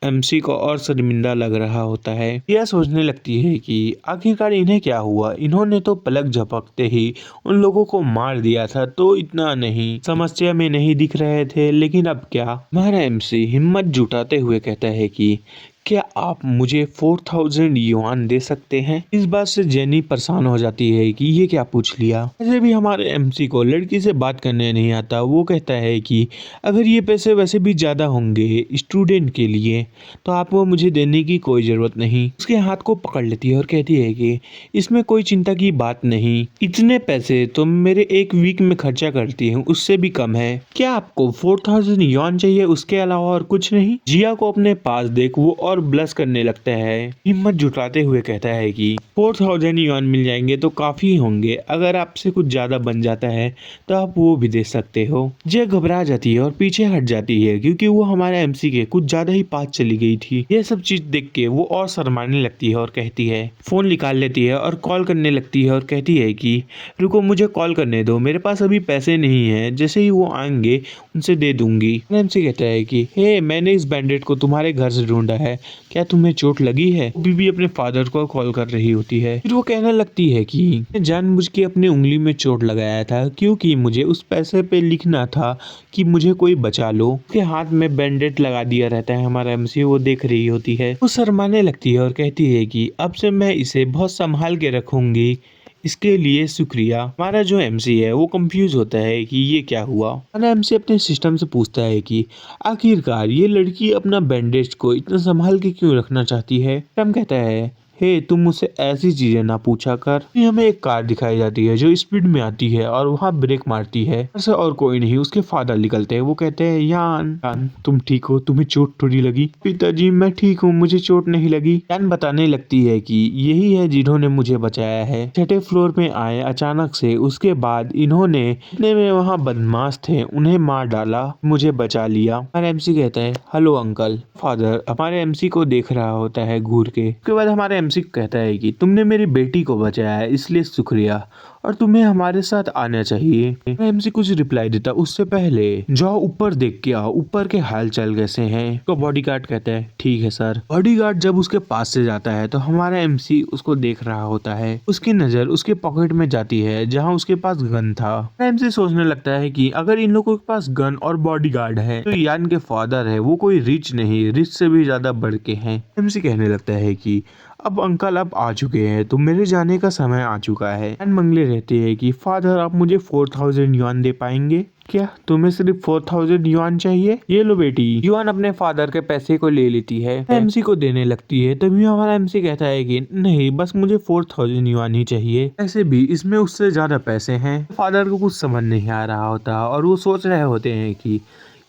एमसी को और शर्मिंदा लग रहा होता है। यह सोचने लगती है कि आखिरकार इन्हें क्या हुआ, इन्होंने तो पलक झपकते ही उन लोगों को मार दिया था, तो इतना नहीं समस्या में नहीं दिख रहे थे, लेकिन अब क्या। हमारा एमसी हिम्मत जुटाते हुए कहता है कि क्या आप मुझे 4000 युआन दे सकते हैं? इस बात से जेनी परेशान हो जाती है कि ये क्या पूछ लिया। वैसे भी हमारे एमसी को लड़की से बात करने नहीं आता। वो कहता है कि अगर ये पैसे वैसे भी ज्यादा होंगे स्टूडेंट के लिए तो आपको मुझे देने की कोई जरूरत नहीं। उसके हाथ को पकड़ लेती है और कहती है कि इसमें कोई चिंता की बात नहीं, इतने पैसे तो मेरे एक वीक में खर्चा करती हूँ, उससे भी कम है। क्या आपको 4000 युआन चाहिए, उसके अलावा और कुछ नहीं? जिया को अपने पास देख वो और ब्लश करने लगता है। हिम्मत जुटाते हुए कहता है कि 4000 युआन मिल जाएंगे तो काफी होंगे, अगर आपसे कुछ ज्यादा बन जाता है तो आप वो भी दे सकते हो। जिया घबरा जाती है और पीछे हट जाती है क्योंकि वो हमारे एमसी के कुछ ज्यादा ही पास चली गई थी। यह सब चीज देख के वो और शर्माने लगती है और कहती है, फोन निकाल लेती है और कॉल करने लगती है और कहती है कि रुको मुझे कॉल करने दो, मेरे पास अभी पैसे नहीं है, जैसे ही वो आएंगे उनसे दे दूंगी। एमसी कहता है कि हे मैंने इस बैंडेट को तुम्हारे घर से ढूंढा है, क्या तुम्हें चोट लगी है? बीबी अपने फादर को कॉल कर रही होती है। फिर वो कहने लगती है कि मैं जानबूझ के अपनी उंगली में चोट लगाया था क्योंकि मुझे उस पैसे पे लिखना था कि मुझे कोई बचा लो। उसके हाथ में बैंडेट लगा दिया रहता है। हमारा एमसी वो देख रही होती है। वो शर्माने लगती है और कहती है कि अब से मैं इसे बहुत संभाल के रखूंगी, इसके लिए शुक्रिया। हमारा जो एमसी है वो कंफ्यूज होता है कि ये क्या हुआ। हमारा एमसी अपने सिस्टम से पूछता है कि आखिरकार ये लड़की अपना बैंडेज को इतना संभाल के क्यों रखना चाहती है। हम कहता है हे तुम मुझसे ऐसी चीजें ना पूछा कर। फिर हमें एक कार दिखाई जाती है जो स्पीड में आती है और वहाँ ब्रेक मारती है। ऐसे और कोई नहीं उसके फादर निकलते हैं। वो कहते हैं यान तुम ठीक हो, तुम्हें चोट थोड़ी लगी? पिताजी मैं ठीक हूँ, मुझे चोट नहीं लगी। यान बताने लगती है कि यही है जिन्होंने मुझे बचाया है। छठे फ्लोर में आए अचानक से, उसके बाद इन्होंने इतने में वहाँ बदमाश थे उन्हें मार डाला, मुझे बचा लिया। हमारे एमसी कहता है हेलो अंकल। फादर हमारे एमसी को देख रहा होता है घूर के। उसके बाद हमारे एमसी कहता है कि तुमने मेरी बेटी को बचाया है इसलिए शुक्रिया, और तुम्हें हमारे साथ आना चाहिए। एमसी कुछ रिप्लाई देता उससे पहले जाओ ऊपर देख के आओ, ऊपर के हाल चाल कैसे हैं। तो बॉडीगार्ड कहता है ठीक है सर। बॉडीगार्ड जब उसके पास से जाता है तो हमारा एमसी उसको देख रहा होता है। उसकी नजर उसके पॉकेट में जाती है जहाँ उसके पास गन था। एमसी सोचने लगता है कि अगर इन लोगों के पास गन और बॉडीगार्ड है तो यान के फादर है वो कोई रिच नहीं, रिच से भी ज्यादा बढ़ के हैं। एमसी कहने लगता है कि अब अंकल आप आ चुके हैं तो मेरे जाने का समय आ चुका है। यान मंगले रहते हैं कि फादर आप मुझे 4000 युआन दे पाएंगे क्या? तुम्हें सिर्फ 4000 युआन चाहिए? ये लो बेटी। युआन अपने फादर के पैसे को ले लेती है, एमसी को देने लगती है। तभी हमारा एमसी कहता है कि नहीं बस मुझे 4000 युआन ही चाहिए। ऐसे भी इसमें उससे ज्यादा पैसे हैं। फादर को कुछ समझ नहीं आ रहा होता और वो सोच रहे होते हैं कि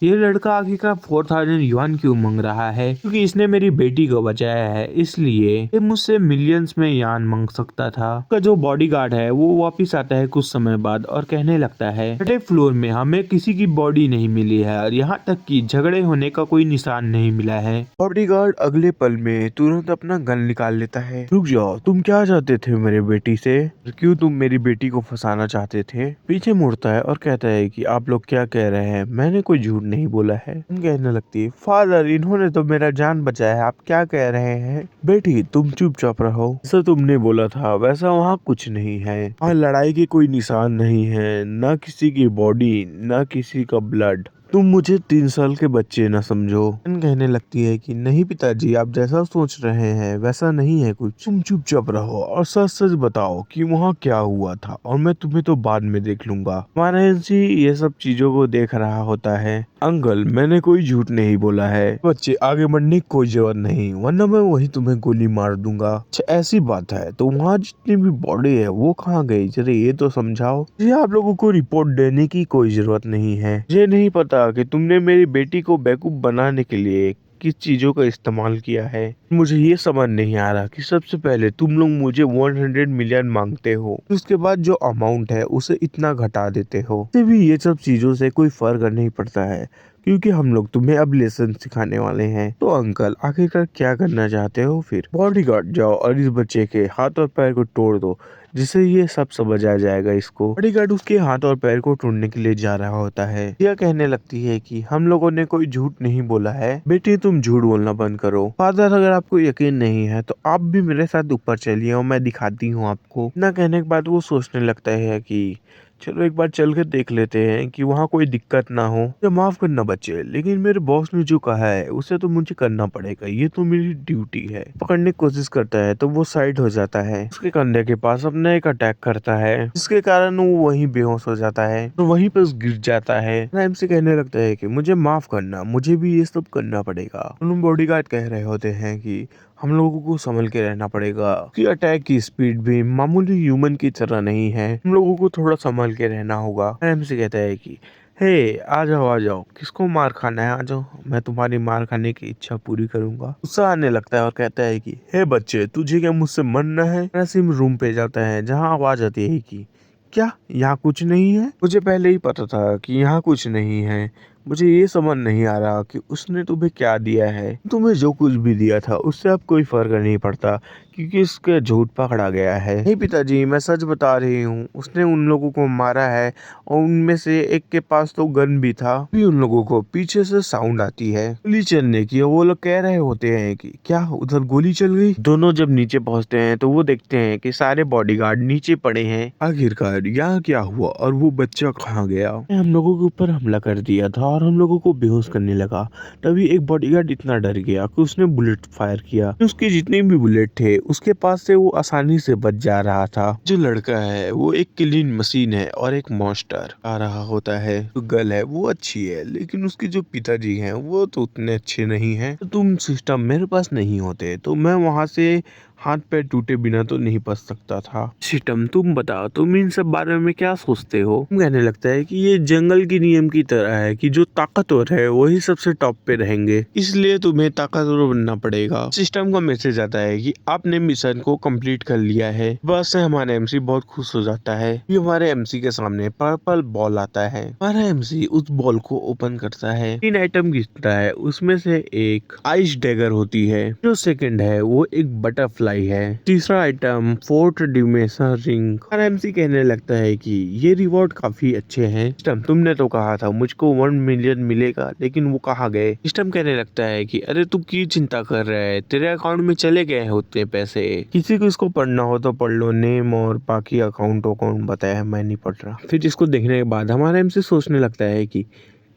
ये लड़का आखिरकार 4000 युआन क्यों मांग रहा है, क्योंकि इसने मेरी बेटी को बचाया है इसलिए ये मुझसे मिलियंस में यान मांग सकता था। उसका जो बॉडीगार्ड है वो वापस आता है कुछ समय बाद और कहने लगता है छठे फ्लोर में हमें किसी की बॉडी नहीं मिली है और यहाँ तक कि झगड़े होने का कोई निशान नहीं मिला है। बॉडीगार्ड अगले पल में तुरंत अपना गन निकाल लेता है। रुक जाओ, तुम क्या चाहते थे मेरे बेटी से? क्यों तुम मेरी बेटी को फंसाना चाहते थे? पीछे मुड़ता है और कहता है कि आप लोग क्या कह रहे हैं, मैंने कोई झूठ नहीं बोला है। कहने लगती है फादर इन्होंने तो मेरा जान बचाया है, आप क्या कह रहे हैं? बेटी तुम चुपचाप रहो, जैसा तुमने बोला था वैसा वहाँ कुछ नहीं है। वहाँ लड़ाई के कोई निशान नहीं है, न किसी की बॉडी न किसी का ब्लड। तुम मुझे 3 साल के बच्चे न समझो। कहने लगती है कि नहीं पिताजी, आप जैसा सोच रहे हैं वैसा नहीं है कुछ। तुम चुपचाप रहो और सच सच बताओ कि वहाँ क्या हुआ था, और मैं तुम्हें तो बाद में देख लूंगा। हमारा एनसी ये सब चीजों को देख रहा होता है। अंकल, मैंने कोई झूठ नहीं बोला है। बच्चे, आगे बढ़ने की कोई जरूरत नहीं, वरना मैं वही तुम्हें गोली मार दूंगा। अच्छा, ऐसी बात है तो वहाँ जितनी भी बॉडी है वो कहाँ गई, जरा ये तो समझाओ। जी, आप लोगों को रिपोर्ट देने की कोई जरूरत नहीं है। मुझे नहीं पता कि तुमने मेरी बेटी को बेवकूफ बनाने के लिए किस चीजों का इस्तेमाल किया है। मुझे ये समझ नहीं आ रहा कि सबसे पहले तुम लोग मुझे 100 मिलियन मांगते हो, उसके बाद जो अमाउंट है उसे इतना घटा देते हो। वैसे भी ये सब चीजों से कोई फर्क नहीं पड़ता है, क्योंकि हम लोग तुम्हें अब लेसन सिखाने वाले हैं। तो अंकल, आखिरकार क्या करना चाहते हो फिर? बॉडीगार्ड जाओ और इस बच्चे के हाथ और पैर को तोड़ दो, जिससे ये सब समझ आ जाएगा इसको। बॉडीगार्ड उसके हाथ और पैर को तोड़ने के लिए जा रहा होता है। यह कहने लगती है कि हम लोगों ने कोई झूठ नहीं बोला है। बेटी, तुम झूठ बोलना बंद करो। फादर, अगर आपको यकीन नहीं है तो आप भी मेरे साथ ऊपर चलिए और मैं दिखाती हूँ आपको। इतना कहने के बाद वो सोचने लगता है कि चलो एक बार चल के देख लेते हैं कि वहाँ कोई दिक्कत ना हो। मुझे माफ करना बच्चे, लेकिन मेरे बॉस ने जो कहा है उसे तो मुझे करना पड़ेगा, ये तो मेरी ड्यूटी है। पकड़ने की कोशिश करता है तो वो साइड हो जाता है। उसके कंधे के पास अपना एक अटैक करता है, जिसके कारण वो वहीं बेहोश हो जाता है, तो वहीं पर गिर जाता है। रैम से कहने लगता है कि मुझे माफ करना, मुझे भी ये सब करना पड़ेगा। उन बॉडीगार्ड कह रहे होते हैं कि हम लोगों को संभल के रहना पड़ेगा कि अटैक की स्पीड भी मामूली ह्यूमन की तरह नहीं है, हम लोगों को थोड़ा संभल के रहना होगा। रैम से कहता है कि हे, आ जाओ, किसको मार खाना है, आ जाओ, मैं तुम्हारी मार खाने की इच्छा पूरी करूंगा। गुस्सा आने लगता है और कहता है कि हे बच्चे, तुझे क्या मुझसे मरना है? नसीम रूम पे जाता है, जहाँ आवाज आती है कि क्या यहाँ कुछ नहीं है? मुझे पहले ही पता था कि यहाँ कुछ नहीं है। मुझे ये समझ नहीं आ रहा कि उसने तुम्हें क्या दिया है। तुम्हें जो कुछ भी दिया था उससे अब कोई फर्क नहीं पड़ता, क्योंकि इसका झूठ पकड़ा गया है। नहीं पिताजी, मैं सच बता रही हूँ, उसने उन लोगों को मारा है और उनमें से एक के पास तो गन भी था। भी उन लोगों को पीछे से साउंड आती है गोली चलने की, और वो लोग कह रहे होते हैं कि क्या उधर गोली चल गई। दोनों जब नीचे पहुंचते हैं तो वो देखते हैं कि सारे बॉडीगार्ड नीचे पड़े हैं। आखिरकार यहाँ क्या हुआ और वो बच्चा कहाँ गया? हम लोगों के ऊपर हमला कर दिया था और हम लोगों को बेहोश करने लगा। तभी एक बॉडीगार्ड इतना डर गया कि उसने बुलेट फायर किया। उसके जितने भी बुलेट थे उसके पास से वो आसानी से बच जा रहा था। जो लड़का है वो एक किलिंग मशीन है और एक मॉन्स्टर आ रहा होता है। जो गर्ल है वो अच्छी है, लेकिन उसके जो पिताजी हैं वो तो उतने अच्छे नहीं हैं। तो तुम सिस्टम मेरे पास नहीं होते तो मैं वहां से हाथ पैर टूटे बिना तो नहीं बच सकता था। सिस्टम, तुम बताओ, तुम इन सब बारे में क्या सोचते हो? कहने लगता है कि ये जंगल के नियम की तरह है कि जो ताकतवर है वही सबसे टॉप पे रहेंगे, इसलिए तुम्हें ताकतवर बनना पड़ेगा। सिस्टम का मैसेज आता है कि आपने मिशन को कंप्लीट कर लिया है। बस से हमारा एमसी बहुत खुश हो जाता है। ये हमारे एमसी के सामने पर्पल बॉल आता है। हमारा एमसी उस बॉल को ओपन करता है। 3 आइटम गिरता है, उसमें से एक आइस डैगर होती है। जो सेकंड है वो एक बटरफ्लाई है। तीसरा item 4th dimension ring. MC कहने लगता है कि ये रिवॉर्ड काफी अच्छे हैं। सिस्टम, तुमने तो कहा था मुझको 1 मिलियन मिलेगा, लेकिन वो कहाँ गए? सिस्टम कहने लगता है कि अरे तू की चिंता कर रहा है, तेरे अकाउंट में चले गए होते पैसे। किसी को इसको पढ़ना हो तो पढ़ लो, नेम और बाकी अकाउंट बताया है, मैं नहीं पढ़ रहा। फिर इसको देखने के बाद हमारा एमसी सोचने लगता है कि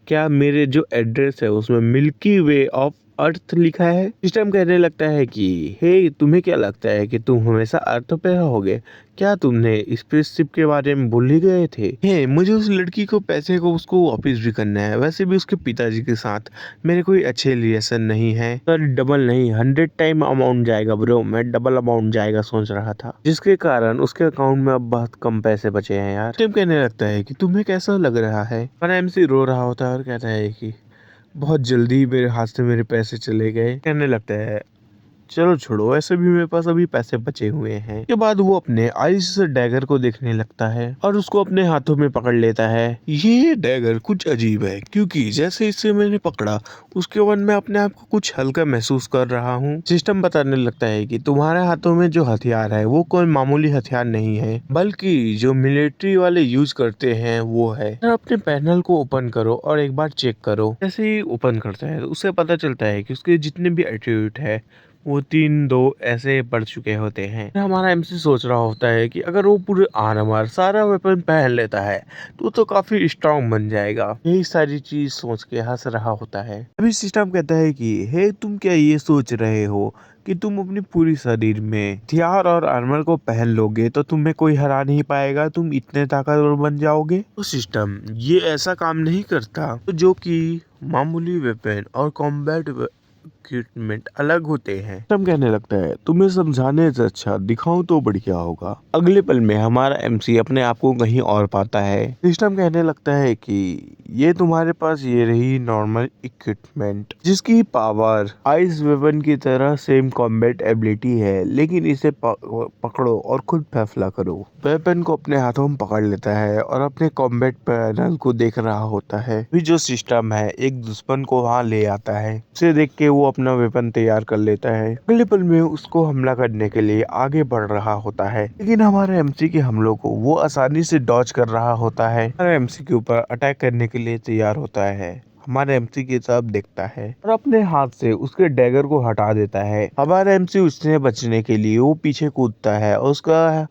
क्या मेरे जो एड्रेस है उसमें मिल्की वे ऑफ अर्थ लिखा है? सिस्टम कहने लगता है कि हे, तुम्हें क्या लगता है कि तुम हमेशा अर्थ पे रहोगे? क्या तुमने स्पेसशिप के बारे में भूल ही गए थे? हे, मुझे उस लड़की को पैसे को उसको वापस भी करना है। वैसे भी उसके पिताजी के साथ मेरे कोई अच्छे रिलेशन नहीं है। सर, डबल नहीं 100 टाइम अमाउंट जाएगा ब्रो, मैं डबल अमाउंट जाएगा सोच रहा था, जिसके कारण उसके अकाउंट में अब बहुत कम पैसे बचे हैं यार। सिस्टम कहने लगता है कि तुम्हें कैसा लग रहा है? पर एमसी रो रहा होता है और कहता है कि बहुत जल्दी मेरे हाथ से मेरे पैसे चले गए। कहने लगता है चलो छोड़ो, ऐसे भी मेरे पास अभी पैसे बचे हुए हैं। के बाद वो अपने आइस डैगर को देखने लगता है और उसको अपने हाथों में पकड़ लेता है। ये डैगर कुछ अजीब है, क्योंकि जैसे इसे मैंने पकड़ा उसके बाद मैं अपने आप को कुछ हल्का महसूस कर रहा हूँ। सिस्टम बताने लगता है कि तुम्हारे हाथों में जो हथियार है वो कोई मामूली हथियार नहीं है, बल्कि जो मिलिट्री वाले यूज करते हैं वो है। अपने पैनल को ओपन करो और एक बार चेक करो। जैसे ही ओपन करता है तो उसे पता चलता है कि उसके जितने भी एट्रीब्यूट है वो 3-2 ऐसे पड़ चुके होते हैं। हमारा एमसी सोच रहा होता है कि अगर वो पूरे आर्मर सारा वेपन पहन लेता है तो काफी स्ट्रांग बन जाएगा। यही सारी चीज सोच के हंस रहा होता है। अभी सिस्टम कहता है कि हे तुम क्या ये सोच रहे हो कि तुम अपनी पूरी शरीर में हथियार और आर्मर को पहन लोगे तो तुम्हें कोई हरा नहीं पाएगा, तुम इतने ताकतवर बन जाओगे। तो सिस्टम ये ऐसा काम नहीं करता। तो जो कि मामूली वेपन और कॉम्बैट इक्विपमेंट अलग होते हैं। सिस्टम कहने लगता है तुम्हें समझाने से अच्छा दिखाऊं तो बढ़िया होगा। अगले पल में हमारा एमसी अपने आप को कहीं और पाता है। सिस्टम कहने लगता है कि ये तुम्हारे पास ये रही नॉर्मल इक्विपमेंट जिसकी पावर आइस वेपन की तरह सेम कॉम्बैट एबिलिटी है, लेकिन इसे पकड़ो और खुद फैसला करो। वेपन को अपने हाथों में पकड़ लेता है और अपने कॉम्बैट पैनल को देख रहा होता है। फिर जो सिस्टम है एक दुश्मन को वहां ले आता है। उसे देख के वो अपना वेपन तैयार कर लेता है। अगले पल में उसको हमला करने के लिए आगे बढ़ रहा होता है, लेकिन हमारे एमसी के हमलों को वो आसानी से डॉज कर रहा होता है। हमारे एमसी के ऊपर अटैक करने के लिए तैयार होता है। हमारे एमसी की तरफ देखता है और अपने हाथ से उसके डैगर को हटा देता है। हमारा एमसी उससे बचने के लिए वो पीछे कूदता है और उसका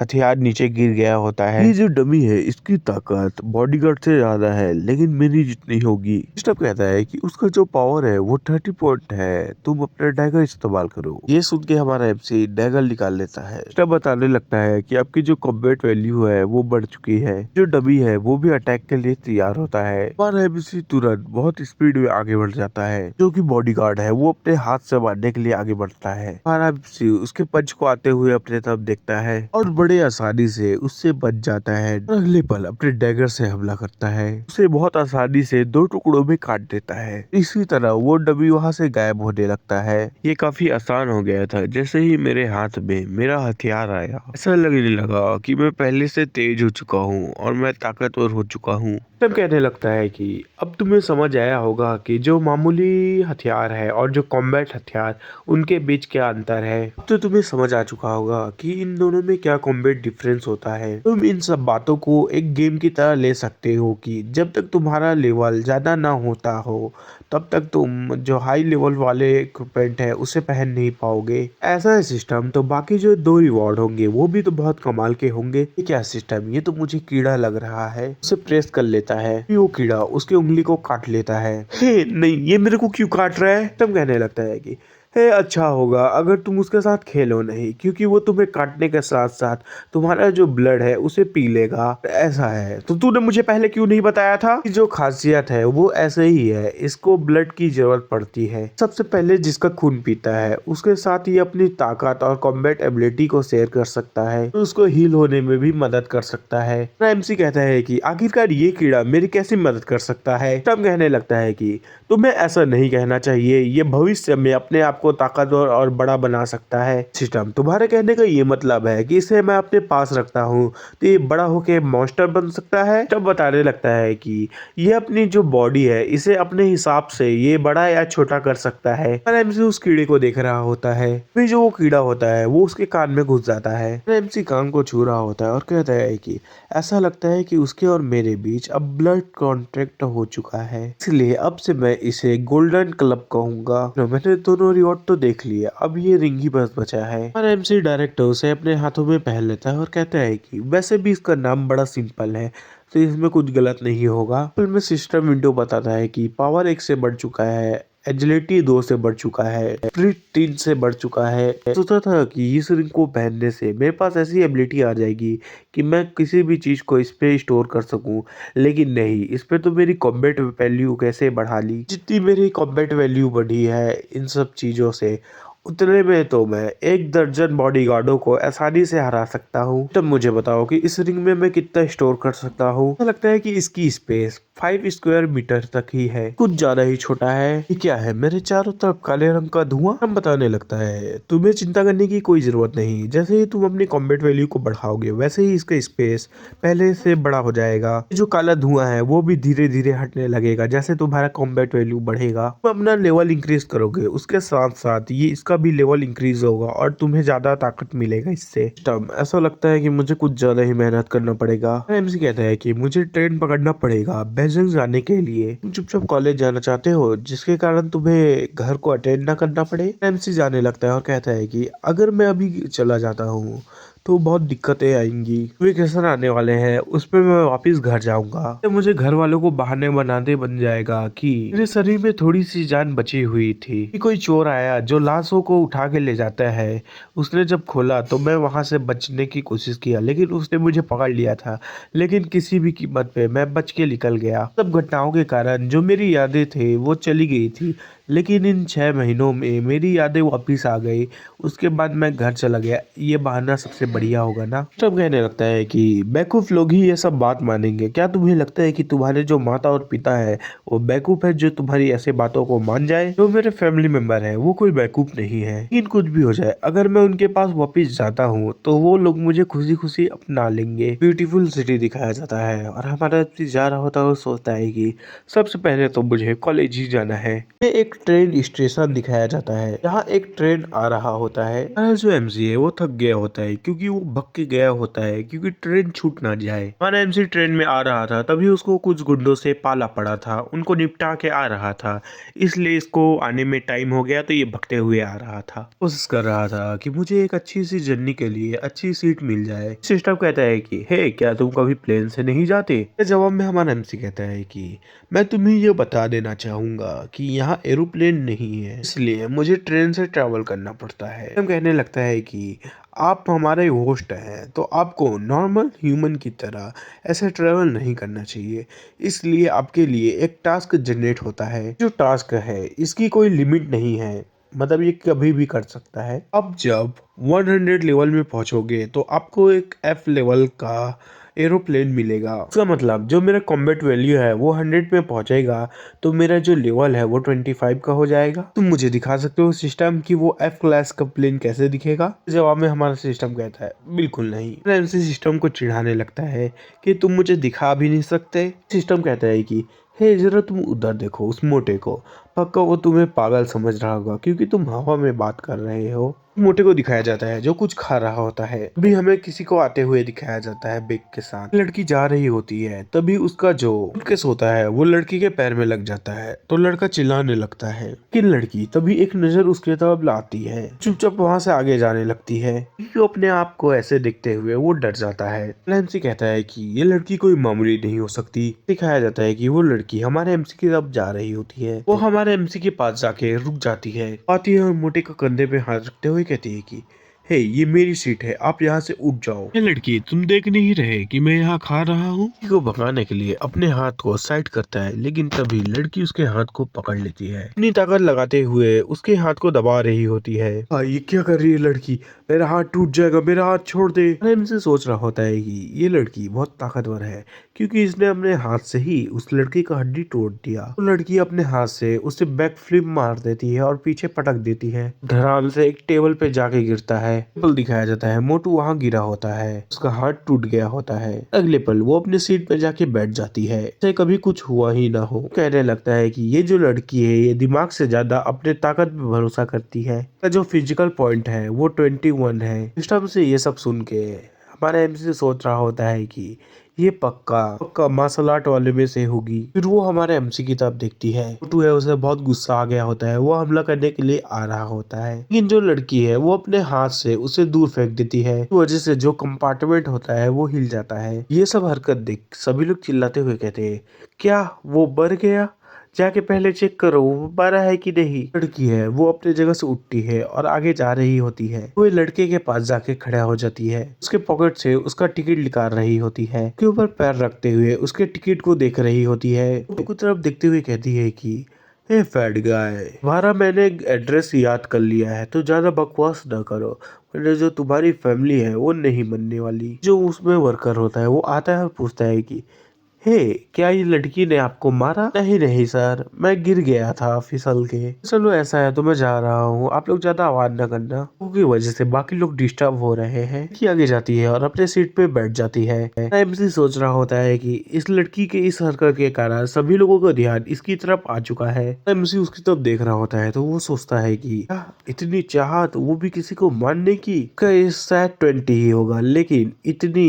हथियार नीचे गिर गया होता है। ये जो डमी है इसकी ताकत बॉडीगार्ड से ज्यादा है, लेकिन मेरी जितनी होगी। सिस्टम कहता है कि उसका जो पावर है वो 30 पॉइंट है, तुम अपना डैगर इस्तेमाल करो। ये सुन के हमारा एमसी डैगर निकाल लेता है। सिस्टम बताने लगता है कि आपकी जो कॉम्बैट वैल्यू है वो बढ़ चुकी है। जो डमी है वो भी अटैक के लिए तैयार होता है। हमारा एमसी तुरंत बहुत स्पीड में आगे बढ़ जाता है। जो की बॉडीगार्ड है वो अपने हाथ से मारने के लिए आगे बढ़ता है। हमारा एमसी उसके पंच को आते हुए अपने तरफ देखता है और बड़े आसानी से उससे बच जाता है। अगले पल अपने डैगर से हमला करता है, उसे बहुत आसानी से 2 टुकड़ों में काट देता है। इसी तरह वो डमी वहां से गायब होने लगता है। ये काफी आसान हो गया था। जैसे ही मेरे हाथ में मेरा हथियार आया ऐसा लगने लगा कि मैं पहले से तेज हो चुका हूँ और मैं ताकतवर हो चुका हूँ। तब कहने लगता है कि अब तुम्हें समझ आया होगा कि जो मामूली हथियार है और जो कॉम्बैट हथियार उनके बीच क्या अंतर है। अब तो तुम्हें समझ आ चुका होगा कि इन दोनों में क्या कॉम्बैट डिफरेंस होता है। तुम इन सब बातों को एक गेम की तरह ले सकते हो कि जब तक तुम्हारा लेवल ज्यादा ना होता हो तब तक तुम जो हाई लेवल वाले इक्विपमेंट है उसे पहन नहीं पाओगे। ऐसा है सिस्टम। तो बाकी जो 2 रिवॉर्ड होंगे वो भी तो बहुत कमाल के होंगे। ये क्या सिस्टम, ये तो मुझे कीड़ा लग रहा है। उसे प्रेस कर लेता है, फिर वो कीड़ा उसकी उंगली को काट लेता है। हे नहीं, ये मेरे को क्यों काट रहा है। तब कहने लगता है कि हे अच्छा होगा अगर तुम उसके साथ खेलो नहीं, क्योंकि वो तुम्हें काटने के साथ साथ तुम्हारा जो ब्लड है उसे पी लेगा। ऐसा है तो तूने मुझे पहले क्यों नहीं बताया था। कि जो खासियत है वो ऐसे ही है, इसको ब्लड की जरूरत पड़ती है। सबसे पहले जिसका खून पीता है उसके साथ ही अपनी ताकत और कॉम्बैट एबिलिटी को शेयर कर सकता है, तो उसको हील होने में भी मदद कर सकता है। एमसी कहता है कि आखिरकार ये कीड़ा मेरी कैसी मदद कर सकता है। तब कहने लगता है कि तुम्हें ऐसा नहीं कहना चाहिए, ये भविष्य में अपने आप को ताकतवर और बड़ा बना सकता है। सिस्टम तुम्हारे कहने का ये मतलब है कि इसे मैं अपने पास रखता हूँ तो ये बड़ा होके मॉन्स्टर बन सकता है। तब बताने लगता है कि ये अपनी जो बॉडी है इसे अपने हिसाब से ये बड़ा या छोटा कर सकता है। एमसी उस कीड़े को देख रहा होता है। फिर जो वो कीड़ा होता है वो उसके कान में घुस जाता है। एमसी कान को छू रहा होता है और कहता है कि ऐसा लगता है कि उसके और मेरे बीच अब ब्लड कॉन्ट्रैक्ट हो चुका है, इसलिए अब से मैं इसे गोल्डन क्लब कहूंगा। मैंने दोनों रिवॉर्ड तो देख लिए, अब ये रिंग ही बस बचा है। और एमसी डायरेक्टर उसे अपने हाथों में पहन लेता है और कहता है कि वैसे भी इसका नाम बड़ा सिंपल है तो इसमें कुछ गलत नहीं होगा। फिल्म में सिस्टम विंडो बताता है कि पावर 1 से बढ़ चुका है, एजिलिटी 2 से बढ़ चुका है, स्प्रिट 3 से बढ़ चुका है। सोचा था कि इस रिंग को पहनने से मेरे पास ऐसी एबिलिटी आ जाएगी कि मैं किसी भी चीज को इस पे स्टोर कर सकूं, लेकिन नहीं, इस पे तो मेरी कॉम्बैट वैल्यू कैसे बढ़ा ली। जितनी मेरी कॉम्बैट वैल्यू बढ़ी है इन सब चीजों से, उतने में तो मैं 1 दर्जन बॉडीगार्डों को आसानी से हरा सकता हूँ। तब मुझे बताओ कि इस रिंग में मैं कितना स्टोर कर सकता हूँ। मुझे लगता है कि इसकी स्पेस 5 स्क्वायर मीटर तक ही है, कुछ ज्यादा ही छोटा है। ये क्या है, मेरे चारों तरफ काले रंग का धुआं। हम बताने लगता है तुम्हें चिंता करने की कोई जरूरत नहीं, जैसे ही तुम अपनी कॉम्बैट वैल्यू को बढ़ाओगे वैसे ही इसका स्पेस पहले से बड़ा हो जाएगा। जो काला धुआं है वो भी धीरे धीरे हटने लगेगा जैसे तुम्हारा कॉम्बैट वैल्यू बढ़ेगा। तुम अपना लेवल इंक्रीज करोगे उसके साथ साथ ये इसका का भी लेवल इंक्रीज होगा और तुम्हें ज्यादा ताकत मिलेगा इससे। तब ऐसा लगता है कि मुझे कुछ ज्यादा ही मेहनत करना पड़ेगा। एमसी कहता है कि मुझे ट्रेन पकड़ना पड़ेगा बेजिंग जाने के लिए। तुम चुपचाप कॉलेज जाना चाहते हो जिसके कारण तुम्हें घर को अटेंड ना करना पड़े। एमसी जाने लगता है और कहता है कि अगर मैं अभी चला जाता हूँ तो बहुत दिक्कतें आएंगी। वेकेशन आने वाले हैं, उसमें मैं वापस घर जाऊंगा। तो मुझे घर वालों को बहाने बनाते बन जाएगा कि मेरे शरीर में थोड़ी सी जान बची हुई थी कि कोई चोर आया जो लाशों को उठा के ले जाता है। उसने जब खोला तो मैं वहां से बचने की कोशिश किया लेकिन उसने मुझे पकड़ लिया था, लेकिन किसी भी कीमत पे मैं बच के निकल गया। सब घटनाओं के कारण जो मेरी यादें थे वो चली गई थी, लेकिन इन 6 महीनों में मेरी यादें वापिस आ गई। उसके बाद मैं घर चला गया। ये बहाना सबसे बढ़िया होगा ना। तब कहने लगता है कि बेवकूफ लोग ही ये सब बात मानेंगे। क्या तुम्हें लगता है कि तुम्हारे जो माता और पिता है वो बेवकूफ है जो तुम्हारी ऐसे बातों को मान जाए? जो मेरे फैमिली मेंबर है वो कोई बेवकूफ नहीं है। लेकिन कुछ भी हो जाए, अगर मैं उनके पास वापिस जाता हूँ तो वो लोग मुझे खुशी खुशी अपना लेंगे। ब्यूटीफुल सिटी दिखाया जाता है और हमारा जा रहा होता है, वो सोचता है कि सबसे पहले तो मुझे कॉलेज ही जाना है। ये एक ट्रेन स्टेशन दिखाया जाता है जहाँ एक ट्रेन आ रहा होता है। हमारा जो एमसी है वो थक गया होता है क्योंकि वो भग के गया होता है क्योंकि ट्रेन छूट ना जाए। हमारा एमसी ट्रेन में आ रहा था तभी उसको कुछ गुंडों से पाला पड़ा था, उनको निपटा के आ रहा था, इसलिए इसको आने में टाइम हो गया तो ये भगते हुए आ रहा था। कोशिश कर रहा था कि मुझे एक अच्छी सी जर्नी के लिए अच्छी सीट मिल जाए। सिस्टम कहता है कि हे क्या तुम कभी प्लेन से नहीं जाते? जवाब में हमारा एमसी कहता है कि मैं तुम्हें ये बता देना चाहूंगा कि यहाँ एरोप्लेन नहीं है, इसलिए मुझे ट्रेन से ट्रैवल करना पड़ता है। हम कहने लगता है कि आप हमारे होस्ट हैं तो आपको नॉर्मल ह्यूमन की तरह ऐसे ट्रैवल नहीं करना चाहिए, इसलिए आपके लिए एक टास्क जनरेट होता है। जो टास्क है इसकी कोई लिमिट नहीं है, मतलब ये कभी भी कर सकता है। अब जब 100 लेवल में पहुंचोगे तो आपको एक F लेवल का एरोप्लेन मिलेगा। इसका मतलब जो मेरा कॉम्बैट वैल्यू है वो 100 में पहुंचेगा तो मेरा जो लेवल है वो 25 का हो जाएगा। तुम मुझे दिखा सकते हो सिस्टम कि वो F क्लास का प्लेन कैसे दिखेगा? जवाब में हमारा सिस्टम कहता है बिल्कुल नहीं। एमसी सिस्टम को चिढ़ाने लगता है कि तुम मुझे दिखा भी नहीं सकते। सिस्टम कहता है कि हे जरा तुम उधर देखो उस मोटे को, पक्का वो तुम्हें पागल समझ रहा होगा क्योंकि तुम हवा में बात कर रहे हो। मोटे को दिखाया जाता है जो कुछ खा रहा होता है। अभी हमें किसी को आते हुए दिखाया जाता है बैग के साथ। लड़की जा रही होती है तभी उसका जो सूटकेस होता है वो लड़की के पैर में लग जाता है तो लड़का चिल्लाने लगता है। लेकिन लड़की तभी एक नजर उसके तरफ लाती है, चुपचाप वहां से आगे जाने लगती है क्योंकि अपने आप को ऐसे देखते हुए वो डर जाता है। एमसी कहता है कि ये लड़की कोई मामूली नहीं हो सकती। दिखाया जाता है कि वो लड़की हमारे एमसी की तरफ जा रही होती है। वो हमारे एमसी के पास जाके रुक जाती है, आती है और मोटे को कंधे पे हाथ रखते हुए कहती है कि हे ये मेरी सीट है, आप यहाँ से उठ जाओ। ये लड़की तुम देख नहीं रहे कि मैं यहाँ खा रहा हूँ? को भगाने के लिए अपने हाथ को साइड करता है लेकिन तभी लड़की उसके हाथ को पकड़ लेती है, अपनी ताकत लगाते हुए उसके हाथ को दबा रही होती है। ये क्या कर रही है लड़की? मेरा हाथ टूट जाएगा, मेरा हाथ छोड़ दे। इनसे सोच रहा होता है कि ये लड़की बहुत ताकतवर है क्योंकि इसने अपने हाथ से ही उस लड़की का हड्डी तोड़ दिया। तो लड़की अपने हाथ से उसे बैक फ्लिप मार देती है और पीछे पटक देती है। धड़ाम से एक टेबल पे जाके गिरता है। टेबल दिखाया जाता है, मोटू वहाँ गिरा होता है, उसका हाथ टूट गया होता है। अगले पल वो अपनी सीट पे जाके बैठ जाती है जैसे कभी कुछ हुआ ही ना हो। कहने लगता है कि ये जो लड़की है ये दिमाग से ज्यादा अपने ताकत पे भरोसा करती है। जो फिजिकल पॉइंट है वो 21 है। सिस्टम से ये सब सुन के हमारा एमसी सोच रहा होता है कि ये पक्का पक्का मार्शल आर्ट वाले में से होगी। फिर वो हमारे एमसी की तरफ देखती है। मोटू है उसे बहुत गुस्सा आ गया होता है, वो हमला करने के लिए आ रहा होता है लेकिन जो लड़की है वो अपने हाथ से उसे दूर फेंक देती है। इस वजह से जो कंपार्टमेंट होता है वो हिल जाता है। ये सब हरकत देख सभी लोग चिल्लाते हुए कहते हैं क्या वो बढ़ गया? जाके पहले चेक करो वो बड़ा है कि नहीं। लड़की है वो अपने जगह से उठती है और आगे जा रही होती है। वो लड़के के पास जाके खड़ा हो जाती है, उसके पॉकेट से उसका टिकट निकाल रही होती है, उसके ऊपर पैर रखते हुए उसके टिकट को देख रही होती है। उसकी तरफ देखते हुए कहती है कि हे फैट गाय, तुम्हारा मैंने एड्रेस याद कर लिया है तो ज्यादा बकवास न करो, वरना जो तुम्हारी फैमिली है वो नहीं बनने वाली। जो उसमें वर्कर होता है वो आता है और पूछता है कि हे, क्या ये लड़की ने आपको मारा? नहीं नहीं सर, मैं गिर गया था फिसल के। चलो ऐसा है तो मैं जा रहा हूँ, आप लोग ज्यादा आवाज न करना, क्योंकि वजह से बाकी लोग डिस्टर्ब हो रहे हैं। लड़की आगे जाती है और अपने सीट पे बैठ जाती है। एमसी सोच रहा होता है कि इस लड़की के इस हरकत के कारण सभी लोगों का ध्यान इसकी तरफ आ चुका है। एमसी उसकी तरफ देख रहा होता है तो वो सोचता है कि क्या इतनी चाहत, वो भी किसी को मारने की? शायद 20 ही होगा, लेकिन इतनी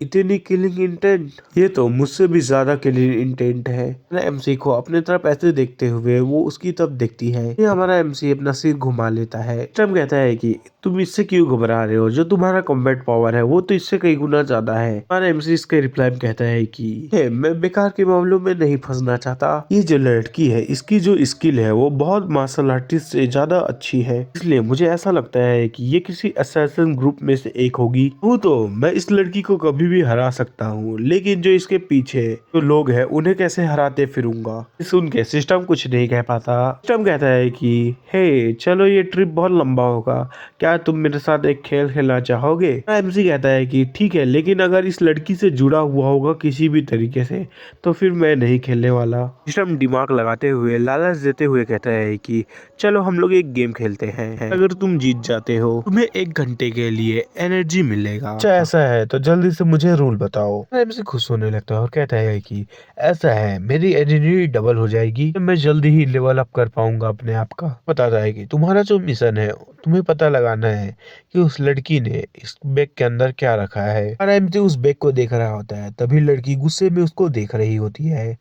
इतनी किलिंग इंटेंट, ये तो मुझसे भी ज्यादा किलिंग इंटेंट है। एमसी को अपने तरफ ऐसे देखते हुए वो उसकी तरफ देखती है। ये हमारा एमसी अपना सिर घुमा लेता है। ट्रम्प कहता है कि तुम इससे क्यों घबरा रहे हो? जो तुम्हारा कॉम्बैट पावर है वो तो इससे कई गुना ज्यादा है। हमारा एमसी इसके रिप्लाई में कहता है कि मैं बेकार के मामलों में नहीं फंसना चाहता। ये जो लड़की है इसकी जो स्किल है वो बहुत मार्शल आर्टिस्ट से ज्यादा अच्छी है, इसलिए मुझे ऐसा लगता है कि ये किसी असैसिन ग्रुप में से एक होगी। वो तो मैं इस लड़की को कभी भी हरा सकता हूँ, लेकिन जो इसके पीछे जो लोग हैं उन्हें कैसे हराते फिरूंगा। सुन के सिस्टम कुछ नहीं कह पाता। सिस्टम कहता है कि हे चलो, ये ट्रिप बहुत लंबा होगा, क्या तुम मेरे साथ एक खेल खेलना चाहोगे? एमसी कहता है कि ठीक है, लेकिन अगर इस लड़की से जुड़ा हुआ होगा किसी भी तरीके से तो फिर मैं नहीं खेलने वाला। सिस्टम दिमाग लगाते हुए, लालच देते हुए कहता है कि चलो हम लोग एक गेम खेलते हैं, अगर तुम जीत जाते हो तुम्हें 1 घंटे के लिए एनर्जी मिलेगा। अच्छा ऐसा है तो जल्दी से मुझे रूल बताओ। एमसी खुश होने लगता है और कहता है कि ऐसा है, मेरी एनर्जी डबल हो जाएगी, मैं जल्दी ही लेवल अप कर पाऊंगा अपने आप का। बताता है कि तुम्हारा जो मिशन है, तुम्हें पता लगाना है कि उस लड़की ने इस बैग के अंदर क्या रखा है। और एमसी उस बैग को देख रहा होता है, तभी लड़की गुस्से में उसको देख रही होती है।